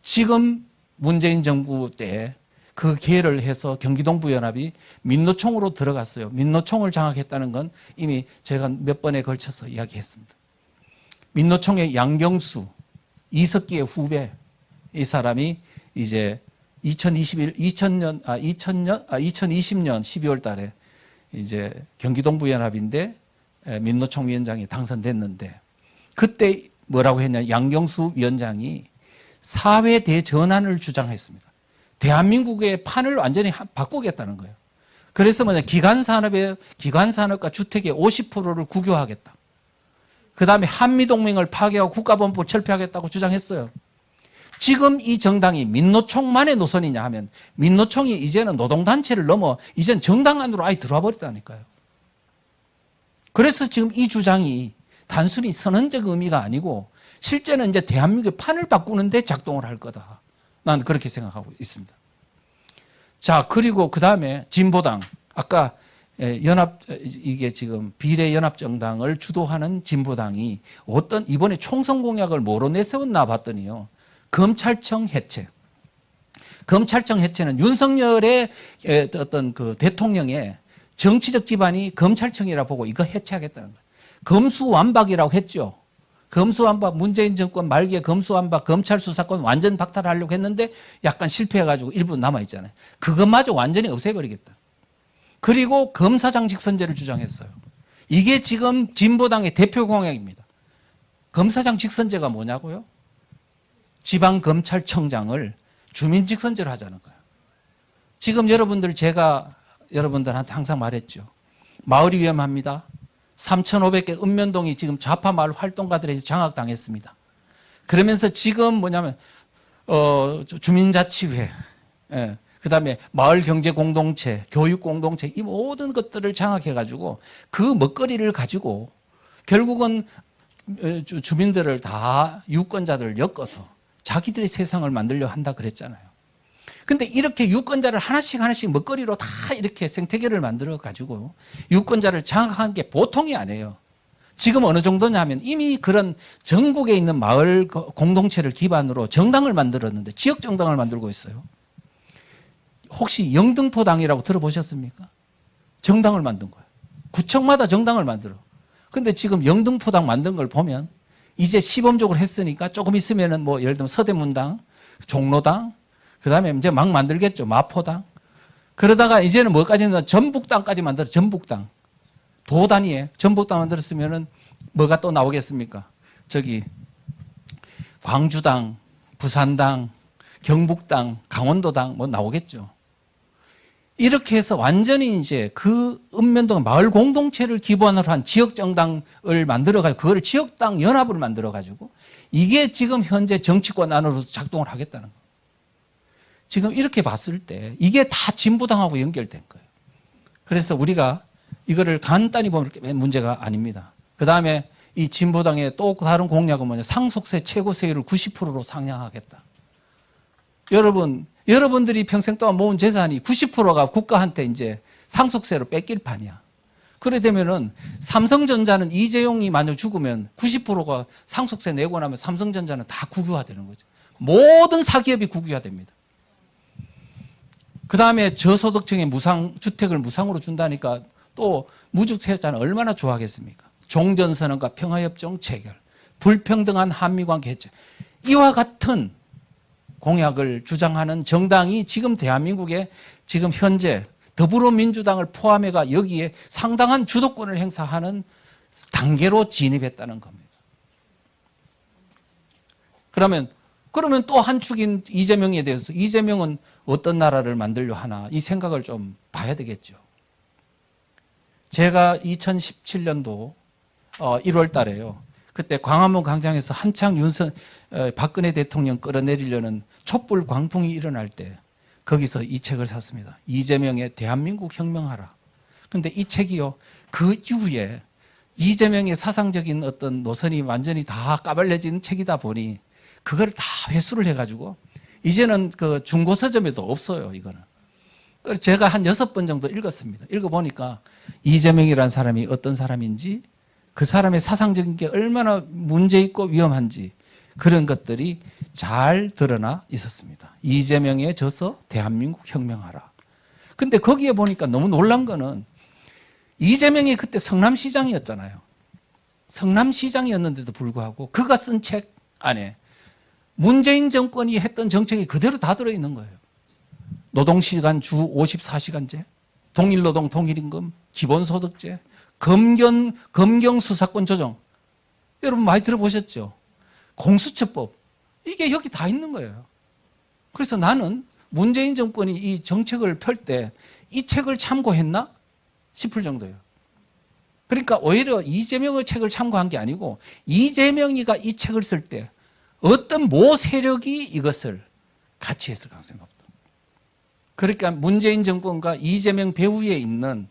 S1: 지금 문재인 정부 때 그 기회를 해서 경기동부연합이 민노총으로 들어갔어요. 민노총을 장악했다는 건 이미 제가 몇 번에 걸쳐서 이야기했습니다. 민노총의 양경수, 이석기의 후배 이 사람이 이제 2020년 12월 달에 이제 경기동부연합인데 민노총 위원장이 당선됐는데 그때 뭐라고 했냐? 양경수 위원장이 사회 대전환을 주장했습니다. 대한민국의 판을 완전히 바꾸겠다는 거예요. 그래서 기관산업과 주택의 50%를 국유화하겠다. 그 다음에 한미동맹을 파괴하고 국가보안법 철폐하겠다고 주장했어요. 지금 이 정당이 민노총만의 노선이냐 하면 민노총이 이제는 노동단체를 넘어 이제는 정당 안으로 아예 들어와 버렸다니까요. 그래서 지금 이 주장이 단순히 선언적 의미가 아니고 실제는 이제 대한민국의 판을 바꾸는데 작동을 할 거다. 난 그렇게 생각하고 있습니다. 자, 그리고 그 다음에 진보당. 아까 이게 지금 비례연합정당을 주도하는 진보당이 이번에 총선 공약을 뭐로 내세웠나 봤더니요. 검찰청 해체. 검찰청 해체는 윤석열의 어떤 그 대통령의 정치적 기반이 검찰청이라 보고 이거 해체하겠다는 거예요. 검수완박이라고 했죠. 검수완박, 문재인 정권 말기에 검수완박, 검찰 수사권 완전 박탈하려고 했는데 약간 실패해가지고 일부 남아있잖아요. 그것마저 완전히 없애버리겠다. 그리고 검사장 직선제를 주장했어요. 이게 지금 진보당의 대표 공약입니다. 검사장 직선제가 뭐냐고요? 지방검찰청장을 주민 직선제로 하자는 거예요. 지금 제가 여러분들한테 항상 말했죠. 마을이 위험합니다. 3,500개 읍면동이 지금 좌파 마을 활동가들에서 장악당했습니다. 그러면서 지금 뭐냐면 주민자치회, 그다음에 마을 경제 공동체, 교육 공동체 이 모든 것들을 장악해가지고 그 먹거리를 가지고 결국은 주민들을 다 유권자들을 엮어서 자기들의 세상을 만들려 한다 그랬잖아요. 근데 이렇게 유권자를 하나씩 먹거리로 다 이렇게 생태계를 만들어 가지고 유권자를 장악한 게 보통이 아니에요. 지금 어느 정도냐면 이미 그런 전국에 있는 마을 공동체를 기반으로 정당을 만들었는데 지역 정당을 만들고 있어요. 혹시 영등포당이라고 들어보셨습니까? 정당을 만든 거예요. 구청마다 정당을 만들어. 근데 지금 영등포당 만든 걸 보면 이제 시범적으로 했으니까 조금 있으면은 뭐 예를 들면 서대문당, 종로당, 그 다음에 이제 막 만들겠죠. 마포당. 그러다가 이제는 뭐까지는 전북당까지 만들어. 전북당. 도 단위에 전북당 만들었으면은 뭐가 또 나오겠습니까? 저기 광주당, 부산당, 경북당, 강원도당 뭐 나오겠죠. 이렇게 해서 완전히 이제 그 읍면동 마을 공동체를 기반으로 한 지역 정당을 만들어가지고 그거를 지역당 연합을 만들어가지고 이게 지금 현재 정치권 안으로 작동을 하겠다는 거예요. 지금 이렇게 봤을 때 이게 다 진보당하고 연결된 거예요. 그래서 우리가 이거를 간단히 보면 문제가 아닙니다. 그 다음에 이 진보당의 또 다른 공약은 뭐냐? 상속세 최고세율을 90%로 상향하겠다. 여러분들이 평생 동안 모은 재산이 90%가 국가한테 이제 상속세로 뺏길 판이야. 그래 되면은 삼성전자는 이재용이 만약 죽으면 90%가 상속세 내고 나면 삼성전자는 다 국유화되는 거죠. 모든 사기업이 국유화됩니다. 그 다음에 저소득층의 주택을 무상으로 준다니까 또 무주택자는 얼마나 좋아하겠습니까? 종전선언과 평화협정 체결, 불평등한 한미관계 해체. 이와 같은 공약을 주장하는 정당이 지금 대한민국에 지금 현재 더불어민주당을 포함해가 여기에 상당한 주도권을 행사하는 단계로 진입했다는 겁니다. 그러면 또 한 축인 이재명에 대해서 이재명은 어떤 나라를 만들려 하나 이 생각을 좀 봐야 되겠죠. 제가 2017년도 1월 달에요. 그때 광화문 광장에서 한창 박근혜 대통령 끌어내리려는 촛불 광풍이 일어날 때 거기서 이 책을 샀습니다. 이재명의 대한민국 혁명하라. 그런데 이 책이요. 그 이후에 이재명의 사상적인 어떤 노선이 완전히 다 까발려진 책이다 보니 그걸 다 회수를 해가지고 이제는 그 중고 서점에도 없어요. 이거는. 그래서 제가 한 6번 정도 읽었습니다. 읽어보니까 이재명이라는 사람이 어떤 사람인지 그 사람의 사상적인 게 얼마나 문제 있고 위험한지 그런 것들이 잘 드러나 있었습니다. 이재명의 저서 대한민국 혁명하라. 근데 거기에 보니까 너무 놀란 거는 이재명이 그때 성남시장이었잖아요. 성남시장이었는데도 불구하고 그가 쓴 책 안에 문재인 정권이 했던 정책이 그대로 다 들어있는 거예요. 노동시간 주 54시간제, 동일노동 동일임금, 기본소득제, 검경 수사권 조정. 여러분 많이 들어보셨죠? 공수처법. 이게 여기 다 있는 거예요. 그래서 나는 문재인 정권이 이 정책을 펼 때 이 책을 참고했나 싶을 정도예요. 그러니까 오히려 이재명의 책을 참고한 게 아니고 이재명이가 이 책을 쓸 때 어떤 모 세력이 이것을 같이 했을 가능성이 높다. 그러니까 문재인 정권과 이재명 배후에 있는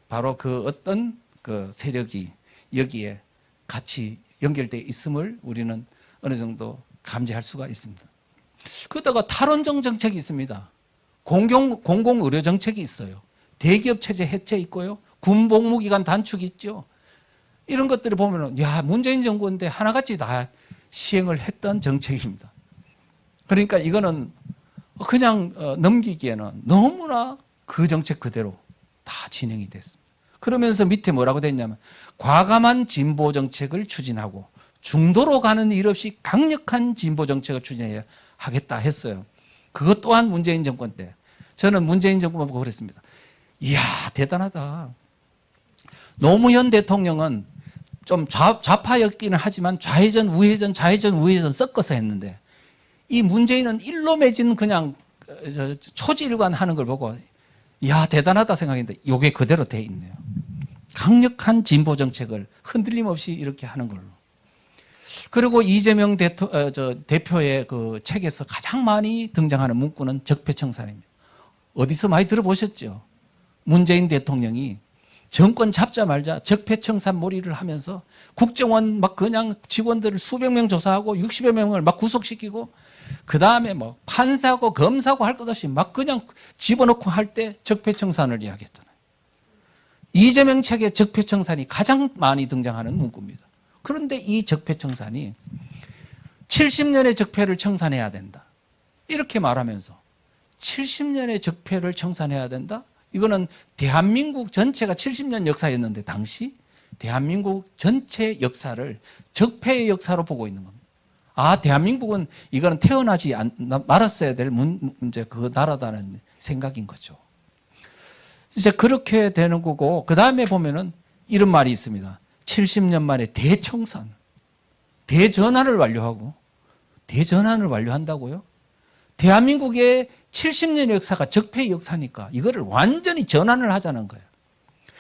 S1: 바로 그 어떤 그 세력이 여기에 같이 연결되어 있음을 우리는 어느 정도 감지할 수가 있습니다. 그러다가 탈원정 정책이 있습니다. 공공의료 정책이 있어요. 대기업 체제 해체 있고요. 군복무기간 단축이 있죠. 이런 것들을 보면 야 문재인 정부인데 하나같이 다 시행을 했던 정책입니다. 그러니까 이거는 그냥 넘기기에는 너무나 그 정책 그대로 다 진행이 됐습니다. 그러면서 밑에 뭐라고 됐냐면 과감한 진보 정책을 추진하고 중도로 가는 일 없이 강력한 진보 정책을 추진해야 하겠다 했어요. 그것 또한 문재인 정권 때. 저는 문재인 정권 보고 그랬습니다. 이야, 대단하다. 노무현 대통령은 좀 좌파였기는 하지만 좌회전, 우회전, 좌회전, 우회전 섞어서 했는데 이 문재인은 일로 매진 그냥 초지일관 하는 걸 보고 이야, 대단하다 생각했는데 이게 그대로 돼 있네요. 강력한 진보 정책을 흔들림 없이 이렇게 하는 걸로. 그리고 이재명 대표의 그 책에서 가장 많이 등장하는 문구는 적폐청산입니다. 어디서 많이 들어보셨죠? 문재인 대통령이 정권 잡자마자 적폐청산 몰이를 하면서 국정원 막 그냥 직원들을 수백 명 조사하고 60여 명을 막 구속시키고 그 다음에 뭐 판사고 검사고 할 것 없이 막 그냥 집어넣고 할 때 적폐청산을 이야기했잖아요. 이재명 책에 적폐청산이 가장 많이 등장하는 문구입니다. 그런데 이 적폐청산이 70년의 적폐를 청산해야 된다. 이렇게 말하면서 70년의 적폐를 청산해야 된다? 이거는 대한민국 전체가 70년 역사였는데 당시 대한민국 전체 역사를 적폐의 역사로 보고 있는 겁니다. 아, 대한민국은 이거는 태어나지 말았어야 될 문제 그 나라다는 생각인 거죠. 이제 그렇게 되는 거고 그 다음에 보면은 이런 말이 있습니다. 70년 만에 대청산, 대전환을 완료하고 대전환을 완료한다고요? 대한민국의 70년의 역사가 적폐의 역사니까 이거를 완전히 전환을 하자는 거예요.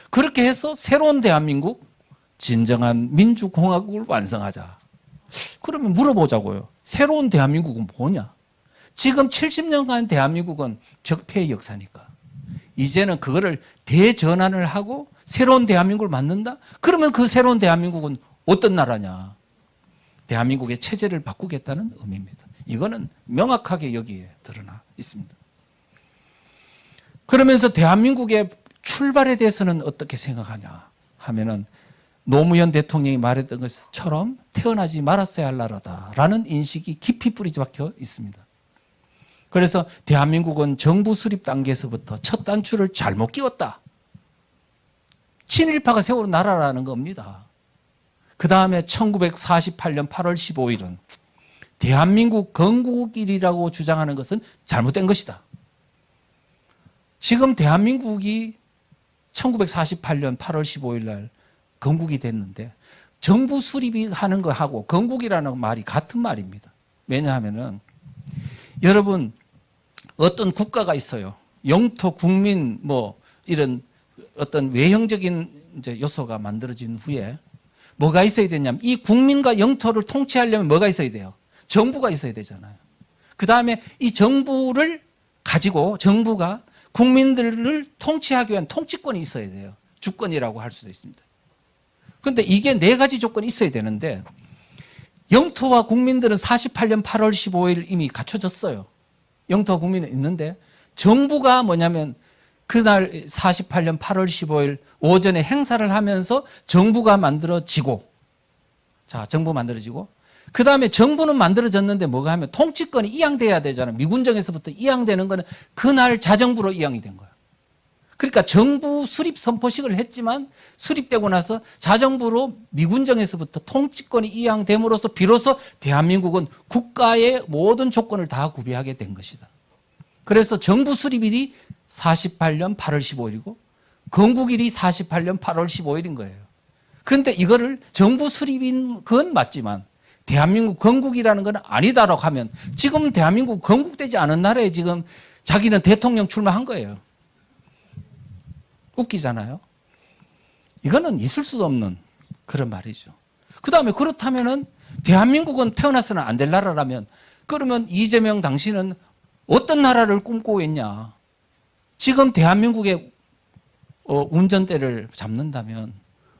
S1: 그렇게 해서 새로운 대한민국, 진정한 민주공화국을 완성하자. 그러면 물어보자고요. 새로운 대한민국은 뭐냐? 지금 70년간 대한민국은 적폐의 역사니까 이제는 그거를 대전환을 하고 새로운 대한민국을 만든다? 그러면 그 새로운 대한민국은 어떤 나라냐? 대한민국의 체제를 바꾸겠다는 의미입니다. 이거는 명확하게 여기에 드러나 있습니다. 그러면서 대한민국의 출발에 대해서는 어떻게 생각하냐 하면은 노무현 대통령이 말했던 것처럼 태어나지 말았어야 할 나라다라는 인식이 깊이 뿌리 박혀 있습니다. 그래서 대한민국은 정부 수립 단계에서부터 첫 단추를 잘못 끼웠다. 친일파가 세운 나라라는 겁니다. 그 다음에 1948년 8월 15일은 대한민국 건국일이라고 주장하는 것은 잘못된 것이다. 지금 대한민국이 1948년 8월 15일 날 건국이 됐는데 정부 수립이 하는 거하고 건국이라는 말이 같은 말입니다. 왜냐하면은 여러분 어떤 국가가 있어요. 영토, 국민 뭐 이런 어떤 외형적인 이제 요소가 만들어진 후에 뭐가 있어야 되냐면 이 국민과 영토를 통치하려면 뭐가 있어야 돼요? 정부가 있어야 되잖아요. 그 다음에 이 정부를 가지고 정부가 국민들을 통치하기 위한 통치권이 있어야 돼요. 주권이라고 할 수도 있습니다. 그런데 이게 네 가지 조건이 있어야 되는데 영토와 국민들은 48년 8월 15일 이미 갖춰졌어요. 영토와 국민은 있는데 정부가 뭐냐면 그날 48년 8월 15일 오전에 행사를 하면서 정부가 만들어지고 자, 정부 만들어지고 그 다음에 정부는 만들어졌는데 뭐가 하면 통치권이 이양돼야 되잖아요. 미군정에서부터 이양되는 거는 그날 자정부로 이양이 된 거예요. 그러니까 정부 수립 선포식을 했지만 수립되고 나서 자정부로 미군정에서부터 통치권이 이양됨으로써 비로소 대한민국은 국가의 모든 조건을 다 구비하게 된 것이다. 그래서 정부 수립일이 48년 8월 15일이고 건국일이 48년 8월 15일인 거예요. 그런데 이거를 정부 수립인 건 맞지만 대한민국 건국이라는 건 아니다라고 하면 지금 대한민국 건국되지 않은 나라에 지금 자기는 대통령 출마한 거예요. 웃기잖아요. 이거는 있을 수 없는 그런 말이죠. 그 다음에 그렇다면은 대한민국은 태어나서는 안 될 나라라면 그러면 이재명 당신은 어떤 나라를 꿈꾸고 있냐? 지금 대한민국의 운전대를 잡는다면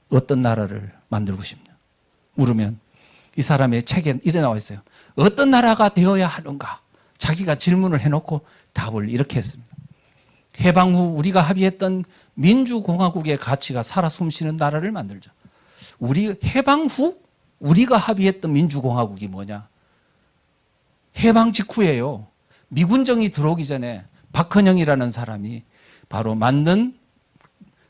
S1: 어떤 나라를 만들고 싶냐? 물으면 이 사람의 책에 이래 나와 있어요. 어떤 나라가 되어야 하는가? 자기가 질문을 해놓고 답을 이렇게 했습니다. 해방 후 우리가 합의했던 민주공화국의 가치가 살아 숨쉬는 나라를 만들자. 우리 해방 후 우리가 합의했던 민주공화국이 뭐냐? 해방 직후예요. 미군정이 들어오기 전에 박헌영이라는 사람이 바로 만든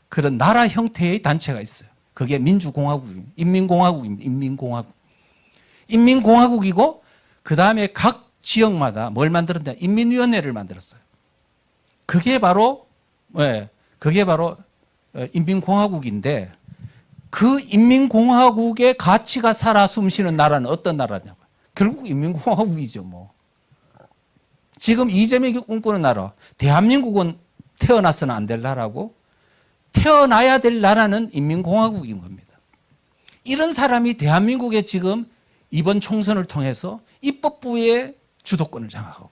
S1: 그런 나라 형태의 단체가 있어요. 그게 민주공화국입니다. 인민공화국입니다. 인민공화국. 인민공화국이고 그 다음에 각 지역마다 뭘 만들었냐? 인민위원회를 만들었어요. 그게 바로 인민공화국인데 그 인민공화국의 가치가 살아 숨쉬는 나라는 어떤 나라냐고요? 결국 인민공화국이죠, 뭐. 지금 이재명이 꿈꾸는 나라, 대한민국은 태어나서는 안 될 나라고 태어나야 될 나라는 인민공화국인 겁니다. 이런 사람이 대한민국에 지금 이번 총선을 통해서 입법부의 주도권을 장악하고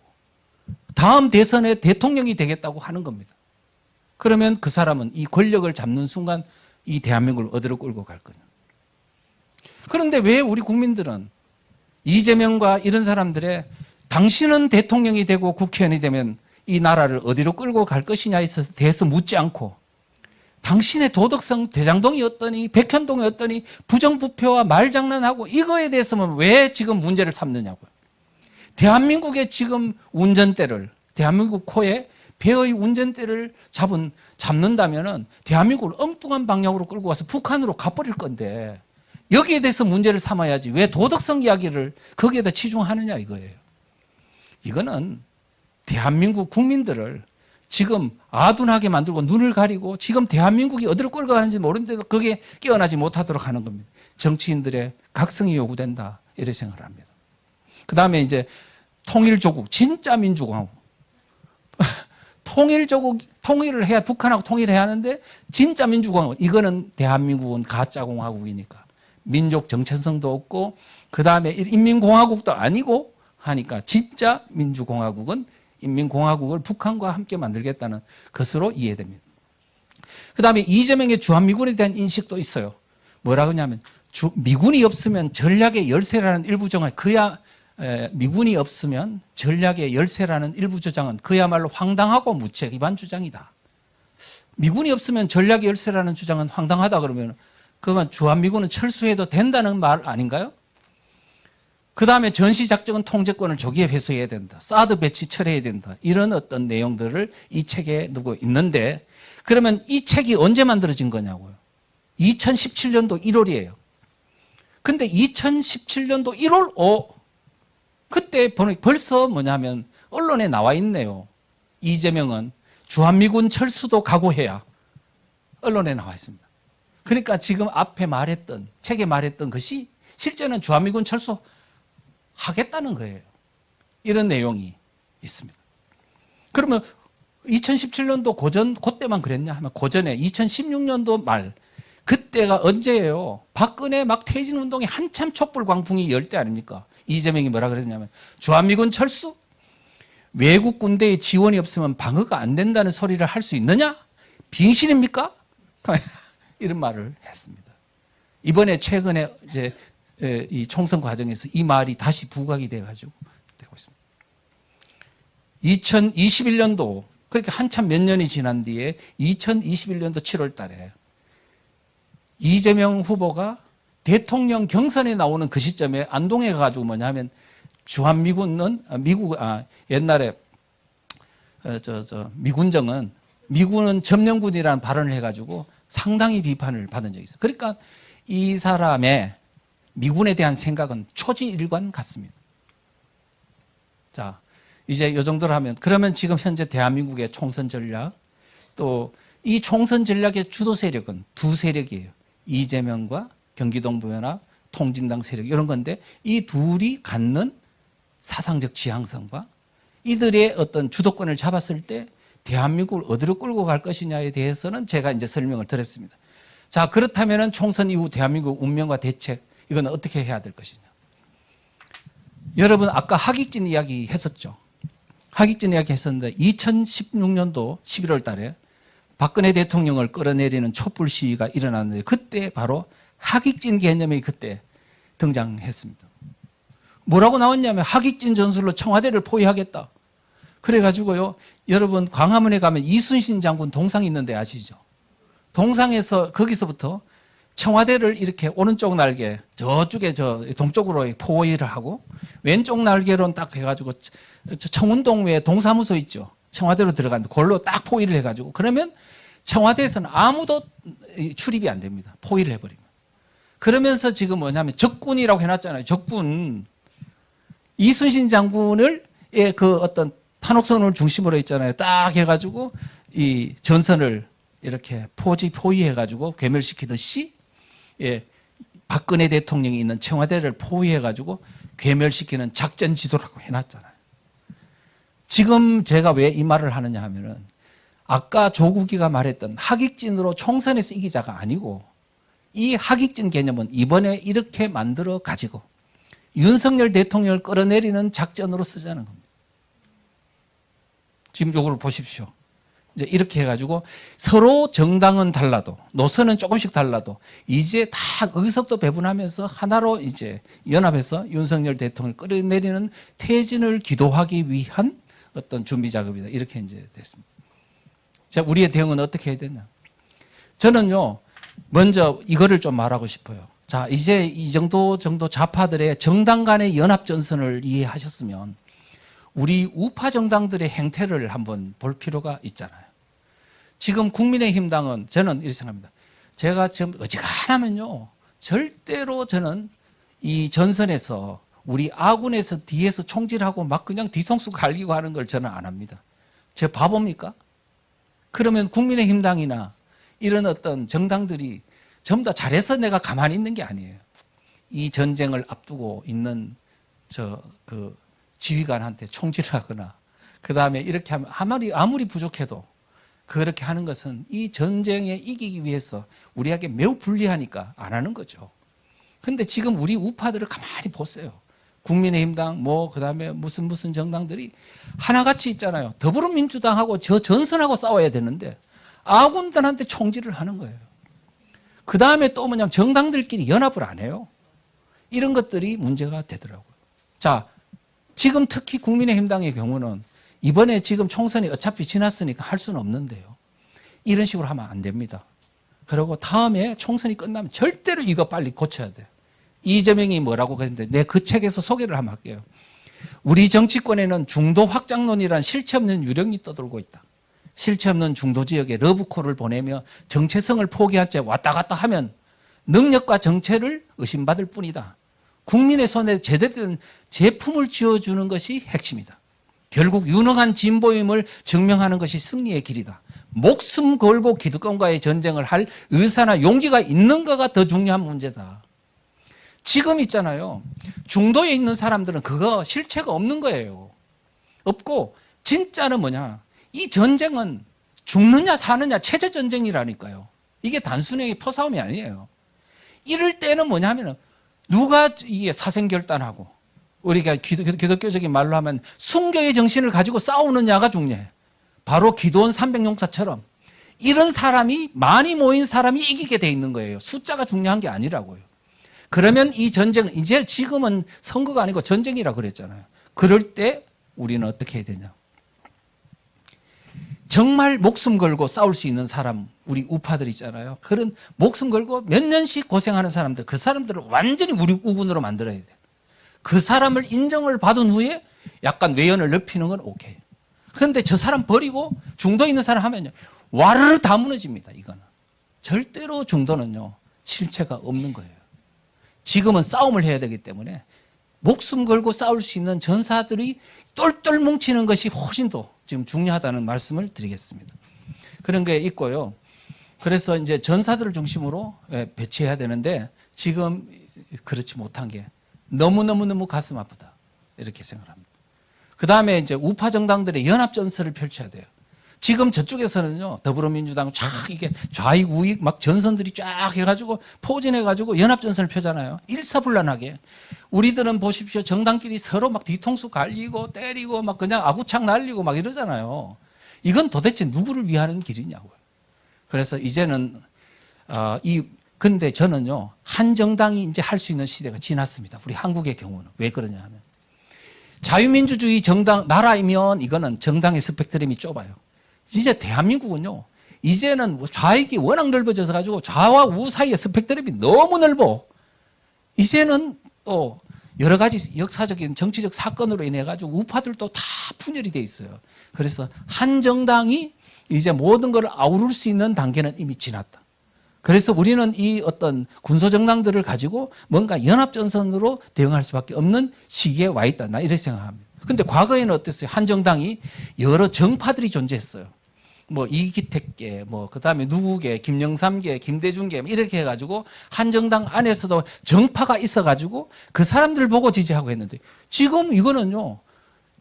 S1: 다음 대선에 대통령이 되겠다고 하는 겁니다. 그러면 그 사람은 이 권력을 잡는 순간 이 대한민국을 어디로 끌고 갈 거냐. 그런데 왜 우리 국민들은 이재명과 이런 사람들의 당신은 대통령이 되고 국회의원이 되면 이 나라를 어디로 끌고 갈 것이냐에 대해서 묻지 않고 당신의 도덕성 대장동이 어떠니 백현동이 어떠니 부정부패와 말장난하고 이거에 대해서는 왜 지금 문제를 삼느냐고요. 대한민국의 지금 운전대를 대한민국 코에 배의 운전대를 잡는다면은 대한민국을 엉뚱한 방향으로 끌고 가서 북한으로 가버릴 건데 여기에 대해서 문제를 삼아야지 왜 도덕성 이야기를 거기에다 치중하느냐 이거예요. 이거는 대한민국 국민들을 지금 아둔하게 만들고 눈을 가리고 지금 대한민국이 어디로 끌고 가는지 모르는데도 거기에 깨어나지 못하도록 하는 겁니다. 정치인들의 각성이 요구된다 이렇게 생각을 합니다. 그 다음에 이제 통일조국, 진짜 민주공화국. 통일을 해야 북한하고 통일해야 하는데 진짜 민주공화국. 이거는 대한민국은 가짜 공화국이니까 민족 정체성도 없고 그 다음에 인민공화국도 아니고 하니까 진짜 민주공화국은 인민공화국을 북한과 함께 만들겠다는 것으로 이해됩니다. 그 다음에 이재명의 주한미군에 대한 인식도 있어요. 뭐라 그러냐면 미군이 없으면 전략의 열세라는 일부 주장은 미군이 없으면 전략의 열세라는 일부 주장은 그야말로 황당하고 무책임한 주장이다. 미군이 없으면 전략의 열세라는 주장은 황당하다 그러면 그러면 주한미군은 철수해도 된다는 말 아닌가요? 그 다음에 전시작전은 통제권을 조기에 회수해야 된다. 사드 배치 철회해야 된다. 이런 어떤 내용들을 이 책에 두고 있는데 그러면 이 책이 언제 만들어진 거냐고요. 2017년도 1월이에요. 근데 2017년도 1월 그때 벌써 뭐냐면 언론에 나와 있네요. 이재명은 주한미군 철수도 각오해야 언론에 나와 있습니다. 그러니까 지금 앞에 책에 말했던 것이 실제는 주한미군 철수 하겠다는 거예요. 이런 내용이 있습니다. 그러면 2017년도 그때만 그랬냐 하면 고전에 2016년도 말 그때가 언제예요? 박근혜 막 퇴진 운동이 한참 촛불 광풍이 열 때 아닙니까? 이재명이 뭐라 그랬냐면 주한미군 철수? 외국 군대의 지원이 없으면 방어가 안 된다는 소리를 할 수 있느냐? 빙신입니까? 이런 말을 했습니다. 이번에 최근에 이제 이 총선 과정에서 이 말이 다시 부각이 돼가지고 되고 있습니다. 2021년도 그렇게 한참 몇 년이 지난 뒤에 2021년도 7월 달에 이재명 후보가 대통령 경선에 나오는 그 시점에 안동에 가가지고 뭐냐면 주한미군은 옛날에 미군은 점령군이라는 발언을 해가지고 상당히 비판을 받은 적이 있어요. 그러니까 이 사람의 미군에 대한 생각은 초지일관 같습니다. 자, 이제 이 정도로 하면 그러면 지금 현재 대한민국의 총선 전략 또 이 총선 전략의 주도 세력은 두 세력이에요. 이재명과 경기동부연합, 통진당 세력 이런 건데 이 둘이 갖는 사상적 지향성과 이들의 어떤 주도권을 잡았을 때 대한민국을 어디로 끌고 갈 것이냐에 대해서는 제가 이제 설명을 드렸습니다. 자, 그렇다면 총선 이후 대한민국 운명과 대책 이건 어떻게 해야 될 것이냐. 여러분 아까 하객진 이야기 했었죠. 하객진 이야기 했었는데 2016년도 11월 달에 박근혜 대통령을 끌어내리는 촛불 시위가 일어났는데 그때 바로 하객진 개념이 그때 등장했습니다. 뭐라고 나왔냐면 하객진 전술로 청와대를 포위하겠다. 그래가지고요, 여러분 광화문에 가면 이순신 장군 동상 있는데 아시죠? 동상에서 거기서부터 청와대를 이렇게 오른쪽 날개 저쪽에 저 동쪽으로 포위를 하고 왼쪽 날개로는 딱 해가지고 청운동 외에 동사무소 있죠. 청와대로 들어가는데 그걸로 딱 포위를 해가지고 그러면 청와대에서는 아무도 출입이 안 됩니다. 포위를 해버리면. 그러면서 지금 뭐냐면 적군이라고 해놨잖아요. 적군. 이순신 장군을 그 어떤 판옥선을 중심으로 있잖아요. 딱 해가지고 이 전선을 이렇게 포위해가지고 괴멸시키듯이 박근혜 대통령이 있는 청와대를 포위해가지고 괴멸시키는 작전 지도라고 해놨잖아요. 지금 제가 왜 이 말을 하느냐 하면은 아까 조국이가 말했던 하객진으로 총선에서 이기자가 아니고 이 하객진 개념은 이번에 이렇게 만들어 가지고 윤석열 대통령을 끌어내리는 작전으로 쓰자는 겁니다. 지금 이걸 보십시오. 이제 이렇게 해가지고 서로 정당은 달라도 노선은 조금씩 달라도 이제 다 의석도 배분하면서 하나로 이제 연합해서 윤석열 대통령을 끌어내리는 퇴진을 기도하기 위한 어떤 준비 작업이다. 이렇게 이제 됐습니다. 자, 우리의 대응은 어떻게 해야 되냐? 저는요, 먼저 이거를 좀 말하고 싶어요. 자, 이제 이 정도 좌파들의 정당 간의 연합 전선을 이해하셨으면 우리 우파 정당들의 행태를 한번 볼 필요가 있잖아요. 지금 국민의힘당은 저는 이렇게 생각합니다. 제가 지금 어지간하면요, 절대로 저는 이 전선에서 우리 아군에서 뒤에서 총질하고 막 그냥 뒤통수 갈기고 하는 걸 저는 안 합니다. 제가 바보입니까? 그러면 국민의힘당이나 이런 어떤 정당들이 전부 다 잘해서 내가 가만히 있는 게 아니에요. 이 전쟁을 앞두고 있는 그 지휘관한테 총질을 하거나 그 다음에 이렇게 하면 아무리 부족해도 그렇게 하는 것은 이 전쟁에 이기기 위해서 우리에게 매우 불리하니까 안 하는 거죠. 근데 지금 우리 우파들을 가만히 보세요. 국민의힘당 그 다음에 무슨 정당들이 하나같이 있잖아요. 더불어민주당하고 저 전선하고 싸워야 되는데 아군들한테 총질을 하는 거예요. 그 다음에 또 뭐냐면 정당들끼리 연합을 안 해요. 이런 것들이 문제가 되더라고요. 자, 지금 특히 국민의힘당의 경우는 이번에 지금 총선이 어차피 지났으니까 할 수는 없는데요. 이런 식으로 하면 안 됩니다. 그리고 다음에 총선이 끝나면 절대로 이거 빨리 고쳐야 돼요. 이재명이 뭐라고 그랬는데 내가 그 책에서 소개를 한번 할게요. 우리 정치권에는 중도 확장론이라는 실체 없는 유령이 떠돌고 있다. 실체 없는 중도 지역에 러브콜을 보내며 정체성을 포기한 채 왔다 갔다 하면 능력과 정체를 의심받을 뿐이다. 국민의 손에 제대로 된 제품을 쥐어주는 것이 핵심이다. 결국 유능한 진보임을 증명하는 것이 승리의 길이다. 목숨 걸고 기득권과의 전쟁을 할 의사나 용기가 있는가가 더 중요한 문제다. 지금 있잖아요. 중도에 있는 사람들은 그거 실체가 없는 거예요. 없고 진짜는 뭐냐. 이 전쟁은 죽느냐 사느냐 체제 전쟁이라니까요. 이게 단순히 포싸움이 아니에요. 이럴 때는 뭐냐면 누가 이게 사생결단하고 우리가 기독교적인 말로 하면 순교의 정신을 가지고 싸우느냐가 중요해. 바로 기도원 300용사처럼 이런 사람이 많이 모인 사람이 이기게 돼 있는 거예요. 숫자가 중요한 게 아니라고요. 그러면 이 전쟁은 이제 지금은 선거가 아니고 전쟁이라고 그랬잖아요. 그럴 때 우리는 어떻게 해야 되냐. 정말 목숨 걸고 싸울 수 있는 사람, 우리 우파들 있잖아요. 그런 목숨 걸고 몇 년씩 고생하는 사람들, 그 사람들을 완전히 우리 우군으로 만들어야 돼요. 그 사람을 인정을 받은 후에 약간 외연을 넓히는 건 오케이. 그런데 저 사람 버리고 중도에 있는 사람 하면요. 와르르 다 무너집니다. 이거는. 절대로 중도는요. 실체가 없는 거예요. 지금은 싸움을 해야 되기 때문에 목숨 걸고 싸울 수 있는 전사들이 똘똘 뭉치는 것이 훨씬 더 지금 중요하다는 말씀을 드리겠습니다. 그런 게 있고요. 그래서 이제 전사들을 중심으로 배치해야 되는데 지금 그렇지 못한 게 너무 가슴 아프다. 이렇게 생각합니다. 그 다음에 이제 우파 정당들의 연합 전선을 펼쳐야 돼요. 지금 저쪽에서는요, 더불어민주당 쫙 이게 좌익 우익 막 전선들이 쫙 해가지고 포진해가지고 연합 전선을 펴잖아요. 일사불란하게. 우리들은 보십시오. 정당끼리 서로 막 뒤통수 갈리고 때리고 막 그냥 아구창 날리고 막 이러잖아요. 이건 도대체 누구를 위하는 길이냐고요. 그래서 이제는 근데 저는요, 한 정당이 이제 할 수 있는 시대가 지났습니다. 우리 한국의 경우는. 왜 그러냐 하면 자유민주주의 정당 나라이면 이거는 정당의 스펙트럼이 좁아요. 이제 대한민국은요, 이제는 좌익이 워낙 넓어져서 가지고 좌와 우 사이의 스펙트럼이 너무 넓어. 이제는 또 여러 가지 역사적인 정치적 사건으로 인해 가지고 우파들도 다 분열이 돼 있어요. 그래서 한 정당이 이제 모든 걸 아우를 수 있는 단계는 이미 지났다. 그래서 우리는 이 어떤 군소정당들을 가지고 뭔가 연합전선으로 대응할 수밖에 없는 시기에 와 있다. 나 이렇게 생각합니다. 근데 과거에는 어땠어요? 한 정당이 여러 정파들이 존재했어요. 뭐 이기택계, 뭐 그다음에 누구계, 김영삼계, 김대중계 이렇게 해가지고 한 정당 안에서도 정파가 있어가지고 그 사람들 보고 지지하고 했는데 지금 이거는요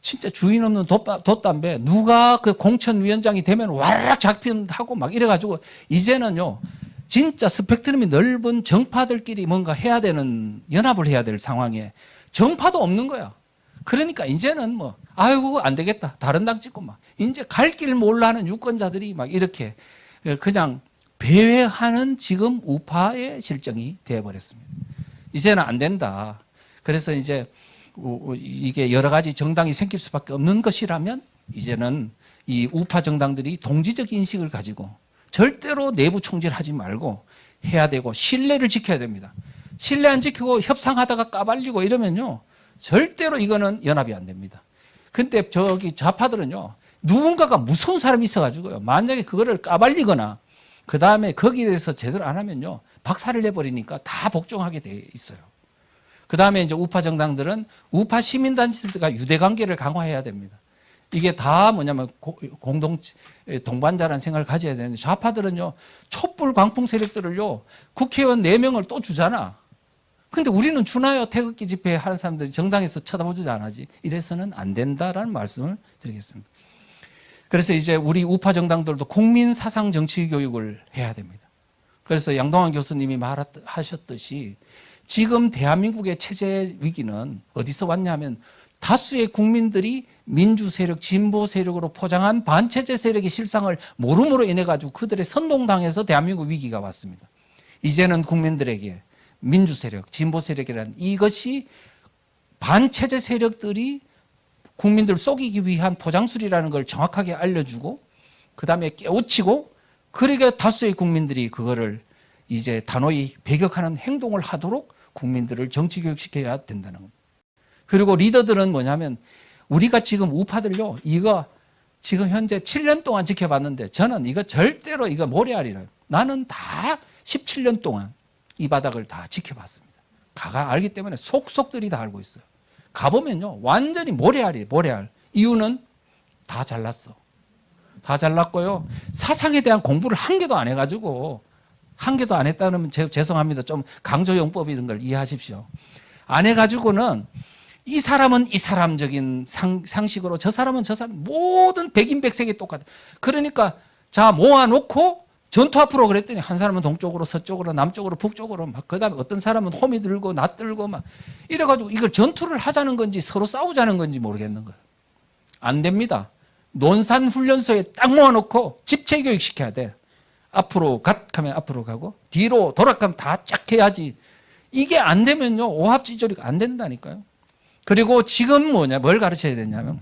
S1: 진짜 주인 없는 돛담배 누가 그 공천위원장이 되면 와락 잡힌하고 막 이래가지고 이제는요 진짜 스펙트럼이 넓은 정파들끼리 뭔가 해야 되는 연합을 해야 될 상황에 정파도 없는 거야. 그러니까 이제는 뭐 아이고 안 되겠다 다른 당 찍고 막 이제 갈 길 몰라하는 유권자들이 막 이렇게 그냥 배회하는 지금 우파의 실정이 되어버렸습니다. 이제는 안 된다. 그래서 이제 이게 여러 가지 정당이 생길 수밖에 없는 것이라면 이제는 이 우파 정당들이 동지적 인식을 가지고 절대로 내부 총질하지 말고 해야 되고 신뢰를 지켜야 됩니다. 신뢰 안 지키고 협상하다가 까발리고 이러면요 절대로 이거는 연합이 안 됩니다. 근데 저기 좌파들은요 누군가가 무서운 사람이 있어가지고요 만약에 그거를 까발리거나 그 다음에 거기에 대해서 제대로 안 하면요 박살을 내버리니까 다 복종하게 돼 있어요. 그 다음에 이제 우파 정당들은 우파 시민단체들과 유대관계를 강화해야 됩니다. 이게 다 뭐냐면 동반자라는 생각을 가져야 되는데 좌파들은요 촛불 광풍 세력들을요 국회의원 4명을 또 주잖아. 근데 우리는 주나요? 태극기 집회 하는 사람들이 정당에서 쳐다보지 않아지. 이래서는 안 된다라는 말씀을 드리겠습니다. 그래서 이제 우리 우파 정당들도 국민 사상 정치 교육을 해야 됩니다. 그래서 양동환 교수님이 말하셨듯이 지금 대한민국의 체제 위기는 어디서 왔냐면 다수의 국민들이 민주 세력, 진보 세력으로 포장한 반체제 세력의 실상을 모름으로 인해 가지고 그들의 선동당해서 대한민국 위기가 왔습니다. 이제는 국민들에게 민주 세력, 진보 세력이라는 이것이 반체제 세력들이 국민들을 속이기 위한 포장술이라는 걸 정확하게 알려주고 그 다음에 깨우치고 그러니까 다수의 국민들이 그거를 이제 단호히 배격하는 행동을 하도록 국민들을 정치 교육시켜야 된다는 겁니다. 그리고 리더들은 뭐냐면 우리가 지금 우파들요 이거 지금 현재 7년 동안 지켜봤는데 저는 이거 절대로 이거 모래알이라요. 나는 다 17년 동안 이 바닥을 다 지켜봤습니다. 가가 알기 때문에 속속들이 다 알고 있어요. 가보면요 완전히 모래알이에요. 모래알. 이유는 다 잘났어. 다 잘났고요 사상에 대한 공부를 한 개도 안 해가지고 한 개도 안 했다면 죄송합니다. 좀 강조용법 이런 걸 이해하십시오. 안 해가지고는 이 사람은 이 사람적인 상식으로 저 사람은 저 사람 모든 백인백색이 똑같아. 그러니까 자 모아놓고 전투 앞으로 그랬더니 한 사람은 동쪽으로 서쪽으로 남쪽으로 북쪽으로 막 그다음에 어떤 사람은 홈이 들고 낫 들고 막 이래가지고 이걸 전투를 하자는 건지 서로 싸우자는 건지 모르겠는 거예요. 안 됩니다. 논산훈련소에 딱 모아놓고 집체교육 시켜야 돼. 앞으로 하면 앞으로 가고 뒤로 돌아가면 다 쫙 해야지. 이게 안 되면요 오합지졸이 안 된다니까요. 그리고 지금 뭘 가르쳐야 되냐면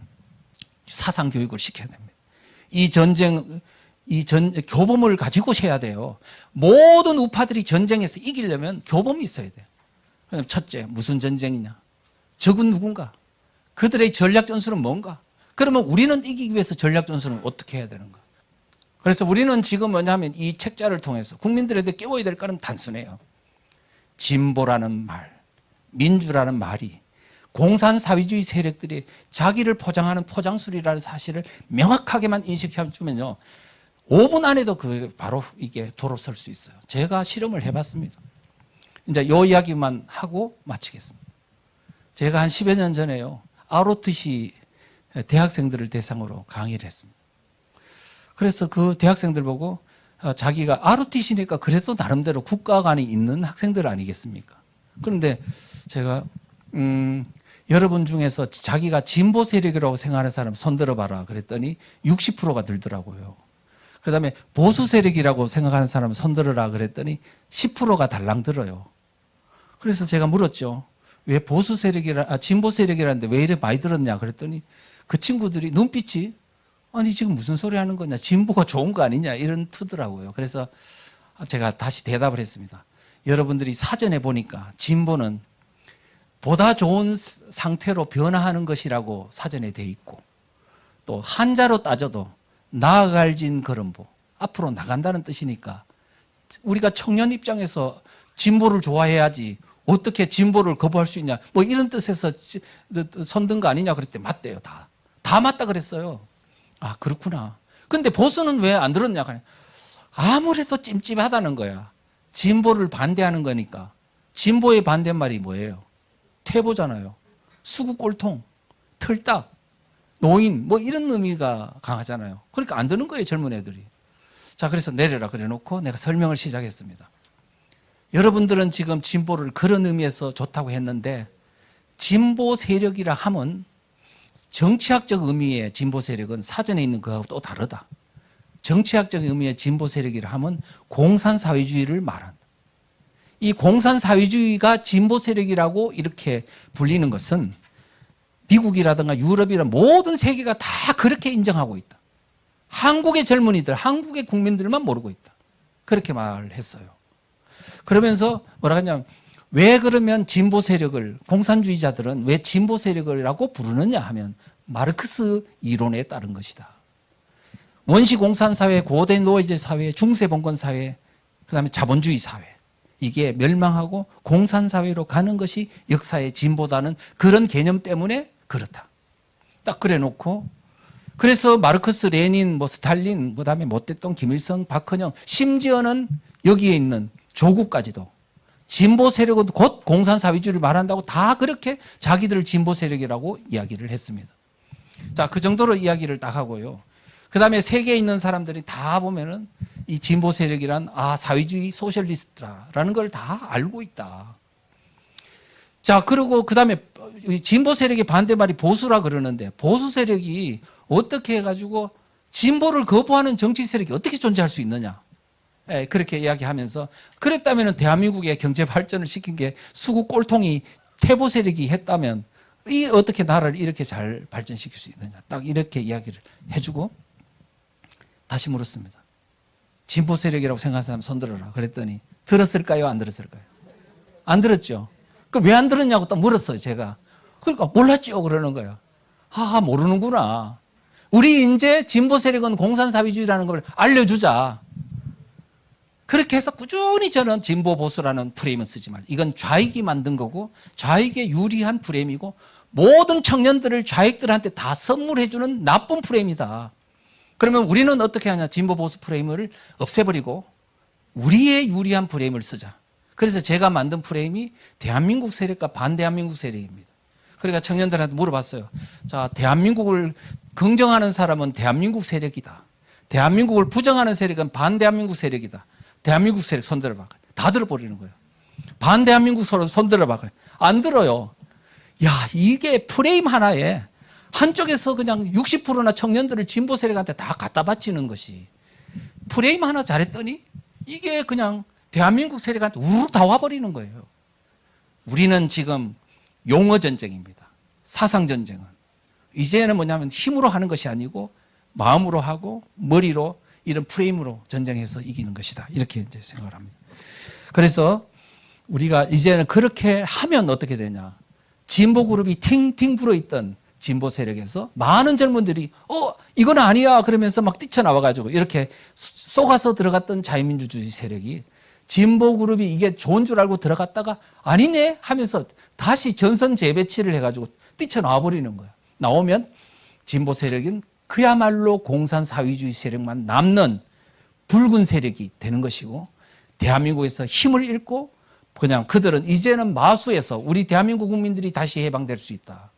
S1: 사상 교육을 시켜야 됩니다. 이 전쟁 교범을 가지고 해야 돼요. 모든 우파들이 전쟁에서 이기려면 교범이 있어야 돼요. 첫째, 무슨 전쟁이냐? 적은 누군가? 그들의 전략 전술은 뭔가? 그러면 우리는 이기기 위해서 전략 전술은 어떻게 해야 되는가? 그래서 우리는 지금 뭐냐면 이 책자를 통해서 국민들에게 깨워야 될 거는 단순해요. 진보라는 말, 민주라는 말이 공산사회주의 세력들이 자기를 포장하는 포장술이라는 사실을 명확하게만 인식해 주면요 5분 안에도 그 바로 이게 돌아설 수 있어요. 제가 실험을 해봤습니다. 이제 이 이야기만 하고 마치겠습니다. 제가 한 10여 년 전에요 ROTC 대학생들을 대상으로 강의를 했습니다. 그래서 그 대학생들 보고 자기가 ROTC니까 그래도 나름대로 국가관이 있는 학생들 아니겠습니까? 그런데 제가 여러분 중에서 자기가 진보 세력이라고 생각하는 사람 손들어봐라 그랬더니 60%가 들더라고요. 그 다음에 보수 세력이라고 생각하는 사람 손들어라 그랬더니 10%가 달랑 들어요. 그래서 제가 물었죠. 왜 진보 세력이라는데 왜 이래 많이 들었냐 그랬더니 그 친구들이 눈빛이 아니 지금 무슨 소리 하는 거냐, 진보가 좋은 거 아니냐, 이런 투더라고요. 그래서 제가 다시 대답을 했습니다. 여러분들이 사전에 보니까 진보는 보다 좋은 상태로 변화하는 것이라고 사전에 돼 있고, 또 한자로 따져도 나아갈진 걸음보, 앞으로 나간다는 뜻이니까 우리가 청년 입장에서 진보를 좋아해야지 어떻게 진보를 거부할 수 있냐, 뭐 이런 뜻에서 손든 거 아니냐 그랬더니 맞대요. 다 맞다 그랬어요. 아, 그렇구나. 근데 보수는 왜 안 들었냐? 아무래도 찜찜하다는 거야. 진보를 반대하는 거니까. 진보의 반대말이 뭐예요? 퇴보잖아요. 수구꼴통, 틀딱, 노인, 뭐 이런 의미가 강하잖아요. 그러니까 안 드는 거예요, 젊은 애들이. 자, 그래서 내려라 그래 놓고 내가 설명을 시작했습니다. 여러분들은 지금 진보를 그런 의미에서 좋다고 했는데, 진보 세력이라 하면 정치학적 의미의 진보 세력은 사전에 있는 거하고 또 다르다. 정치학적 의미의 진보 세력이라 하면 공산사회주의를 말한다. 이 공산사회주의가 진보 세력이라고 이렇게 불리는 것은 미국이라든가 유럽이라든가 모든 세계가 다 그렇게 인정하고 있다. 한국의 젊은이들, 한국의 국민들만 모르고 있다. 그렇게 말을 했어요. 그러면서 뭐라 하냐면, 왜 그러면 진보 세력을, 공산주의자들은 왜 진보 세력이라고 부르느냐 하면 마르크스 이론에 따른 것이다. 원시 공산사회, 고대 노예제 사회, 중세 봉건 사회, 그다음에 자본주의 사회, 이게 멸망하고 공산사회로 가는 것이 역사의 진보다는 그런 개념 때문에 그렇다. 딱 그래 놓고, 그래서 마르크스, 레닌, 뭐 스탈린, 그다음에 모태똥, 김일성, 박헌영, 심지어는 여기에 있는 조국까지도 진보 세력은 곧 공산사회주의를 말한다고 다 그렇게 자기들을 진보 세력이라고 이야기를 했습니다. 자, 그 정도로 이야기를 딱 하고요. 그 다음에 세계에 있는 사람들이 다 보면은 이 진보 세력이란, 사회주의 소셜리스트라는 걸 다 알고 있다. 자, 그리고 그 다음에 진보 세력의 반대말이 보수라 그러는데, 보수 세력이 어떻게 해가지고 진보를 거부하는 정치 세력이 어떻게 존재할 수 있느냐. 그렇게 이야기하면서, 그랬다면 대한민국의 경제 발전을 시킨 게 수구 꼴통이 태보 세력이 했다면 어떻게 나라를 이렇게 잘 발전시킬 수 있느냐. 딱 이렇게 이야기를 해주고 다시 물었습니다. 진보 세력이라고 생각하는 사람 손 들어라. 그랬더니 들었을까요? 안 들었을까요? 안 들었죠. 그 왜 안 들었냐고 또 물었어요, 제가. 그러니까 몰랐죠, 그러는 거예요. 모르는구나. 우리 이제 진보 세력은 공산사회주의라는 걸 알려주자. 그렇게 해서 꾸준히 저는 진보 보수라는 프레임은 쓰지 말자. 이건 좌익이 만든 거고 좌익에 유리한 프레임이고 모든 청년들을 좌익들한테 다 선물해주는 나쁜 프레임이다. 그러면 우리는 어떻게 하냐. 진보 보수 프레임을 없애버리고 우리의 유리한 프레임을 쓰자. 그래서 제가 만든 프레임이 대한민국 세력과 반대한민국 세력입니다. 그러니까 청년들한테 물어봤어요. 자, 대한민국을 긍정하는 사람은 대한민국 세력이다. 대한민국을 부정하는 세력은 반대한민국 세력이다. 대한민국 세력 손 들어봐. 다 들어버리는 거예요. 반대한민국 손 들어봐. 안 들어요. 야, 이게 프레임 하나에 한쪽에서 그냥 60%나 청년들을 진보 세력한테 다 갖다 바치는 것이, 프레임 하나 잘했더니 이게 그냥 대한민국 세력한테 우르르 다 와버리는 거예요. 우리는 지금 용어 전쟁입니다. 사상 전쟁은. 이제는 뭐냐면 힘으로 하는 것이 아니고 마음으로 하고 머리로, 이런 프레임으로 전쟁해서 이기는 것이다. 이렇게 이제 생각을 합니다. 그래서 우리가 이제는 그렇게 하면 어떻게 되냐. 진보 그룹이 팅팅 불어있던 진보 세력에서 많은 젊은들이 이건 아니야 그러면서 막 뛰쳐나와가지고 이렇게 쏘가서 들어갔던 자유민주주의 세력이, 진보 그룹이 이게 좋은 줄 알고 들어갔다가 아니네 하면서 다시 전선 재배치를 해가지고 뛰쳐나와 버리는 거야. 나오면 진보 세력은 그야말로 공산사회주의 세력만 남는 붉은 세력이 되는 것이고, 대한민국에서 힘을 잃고 그냥 그들은 이제는 마수에서 우리 대한민국 국민들이 다시 해방될 수 있다.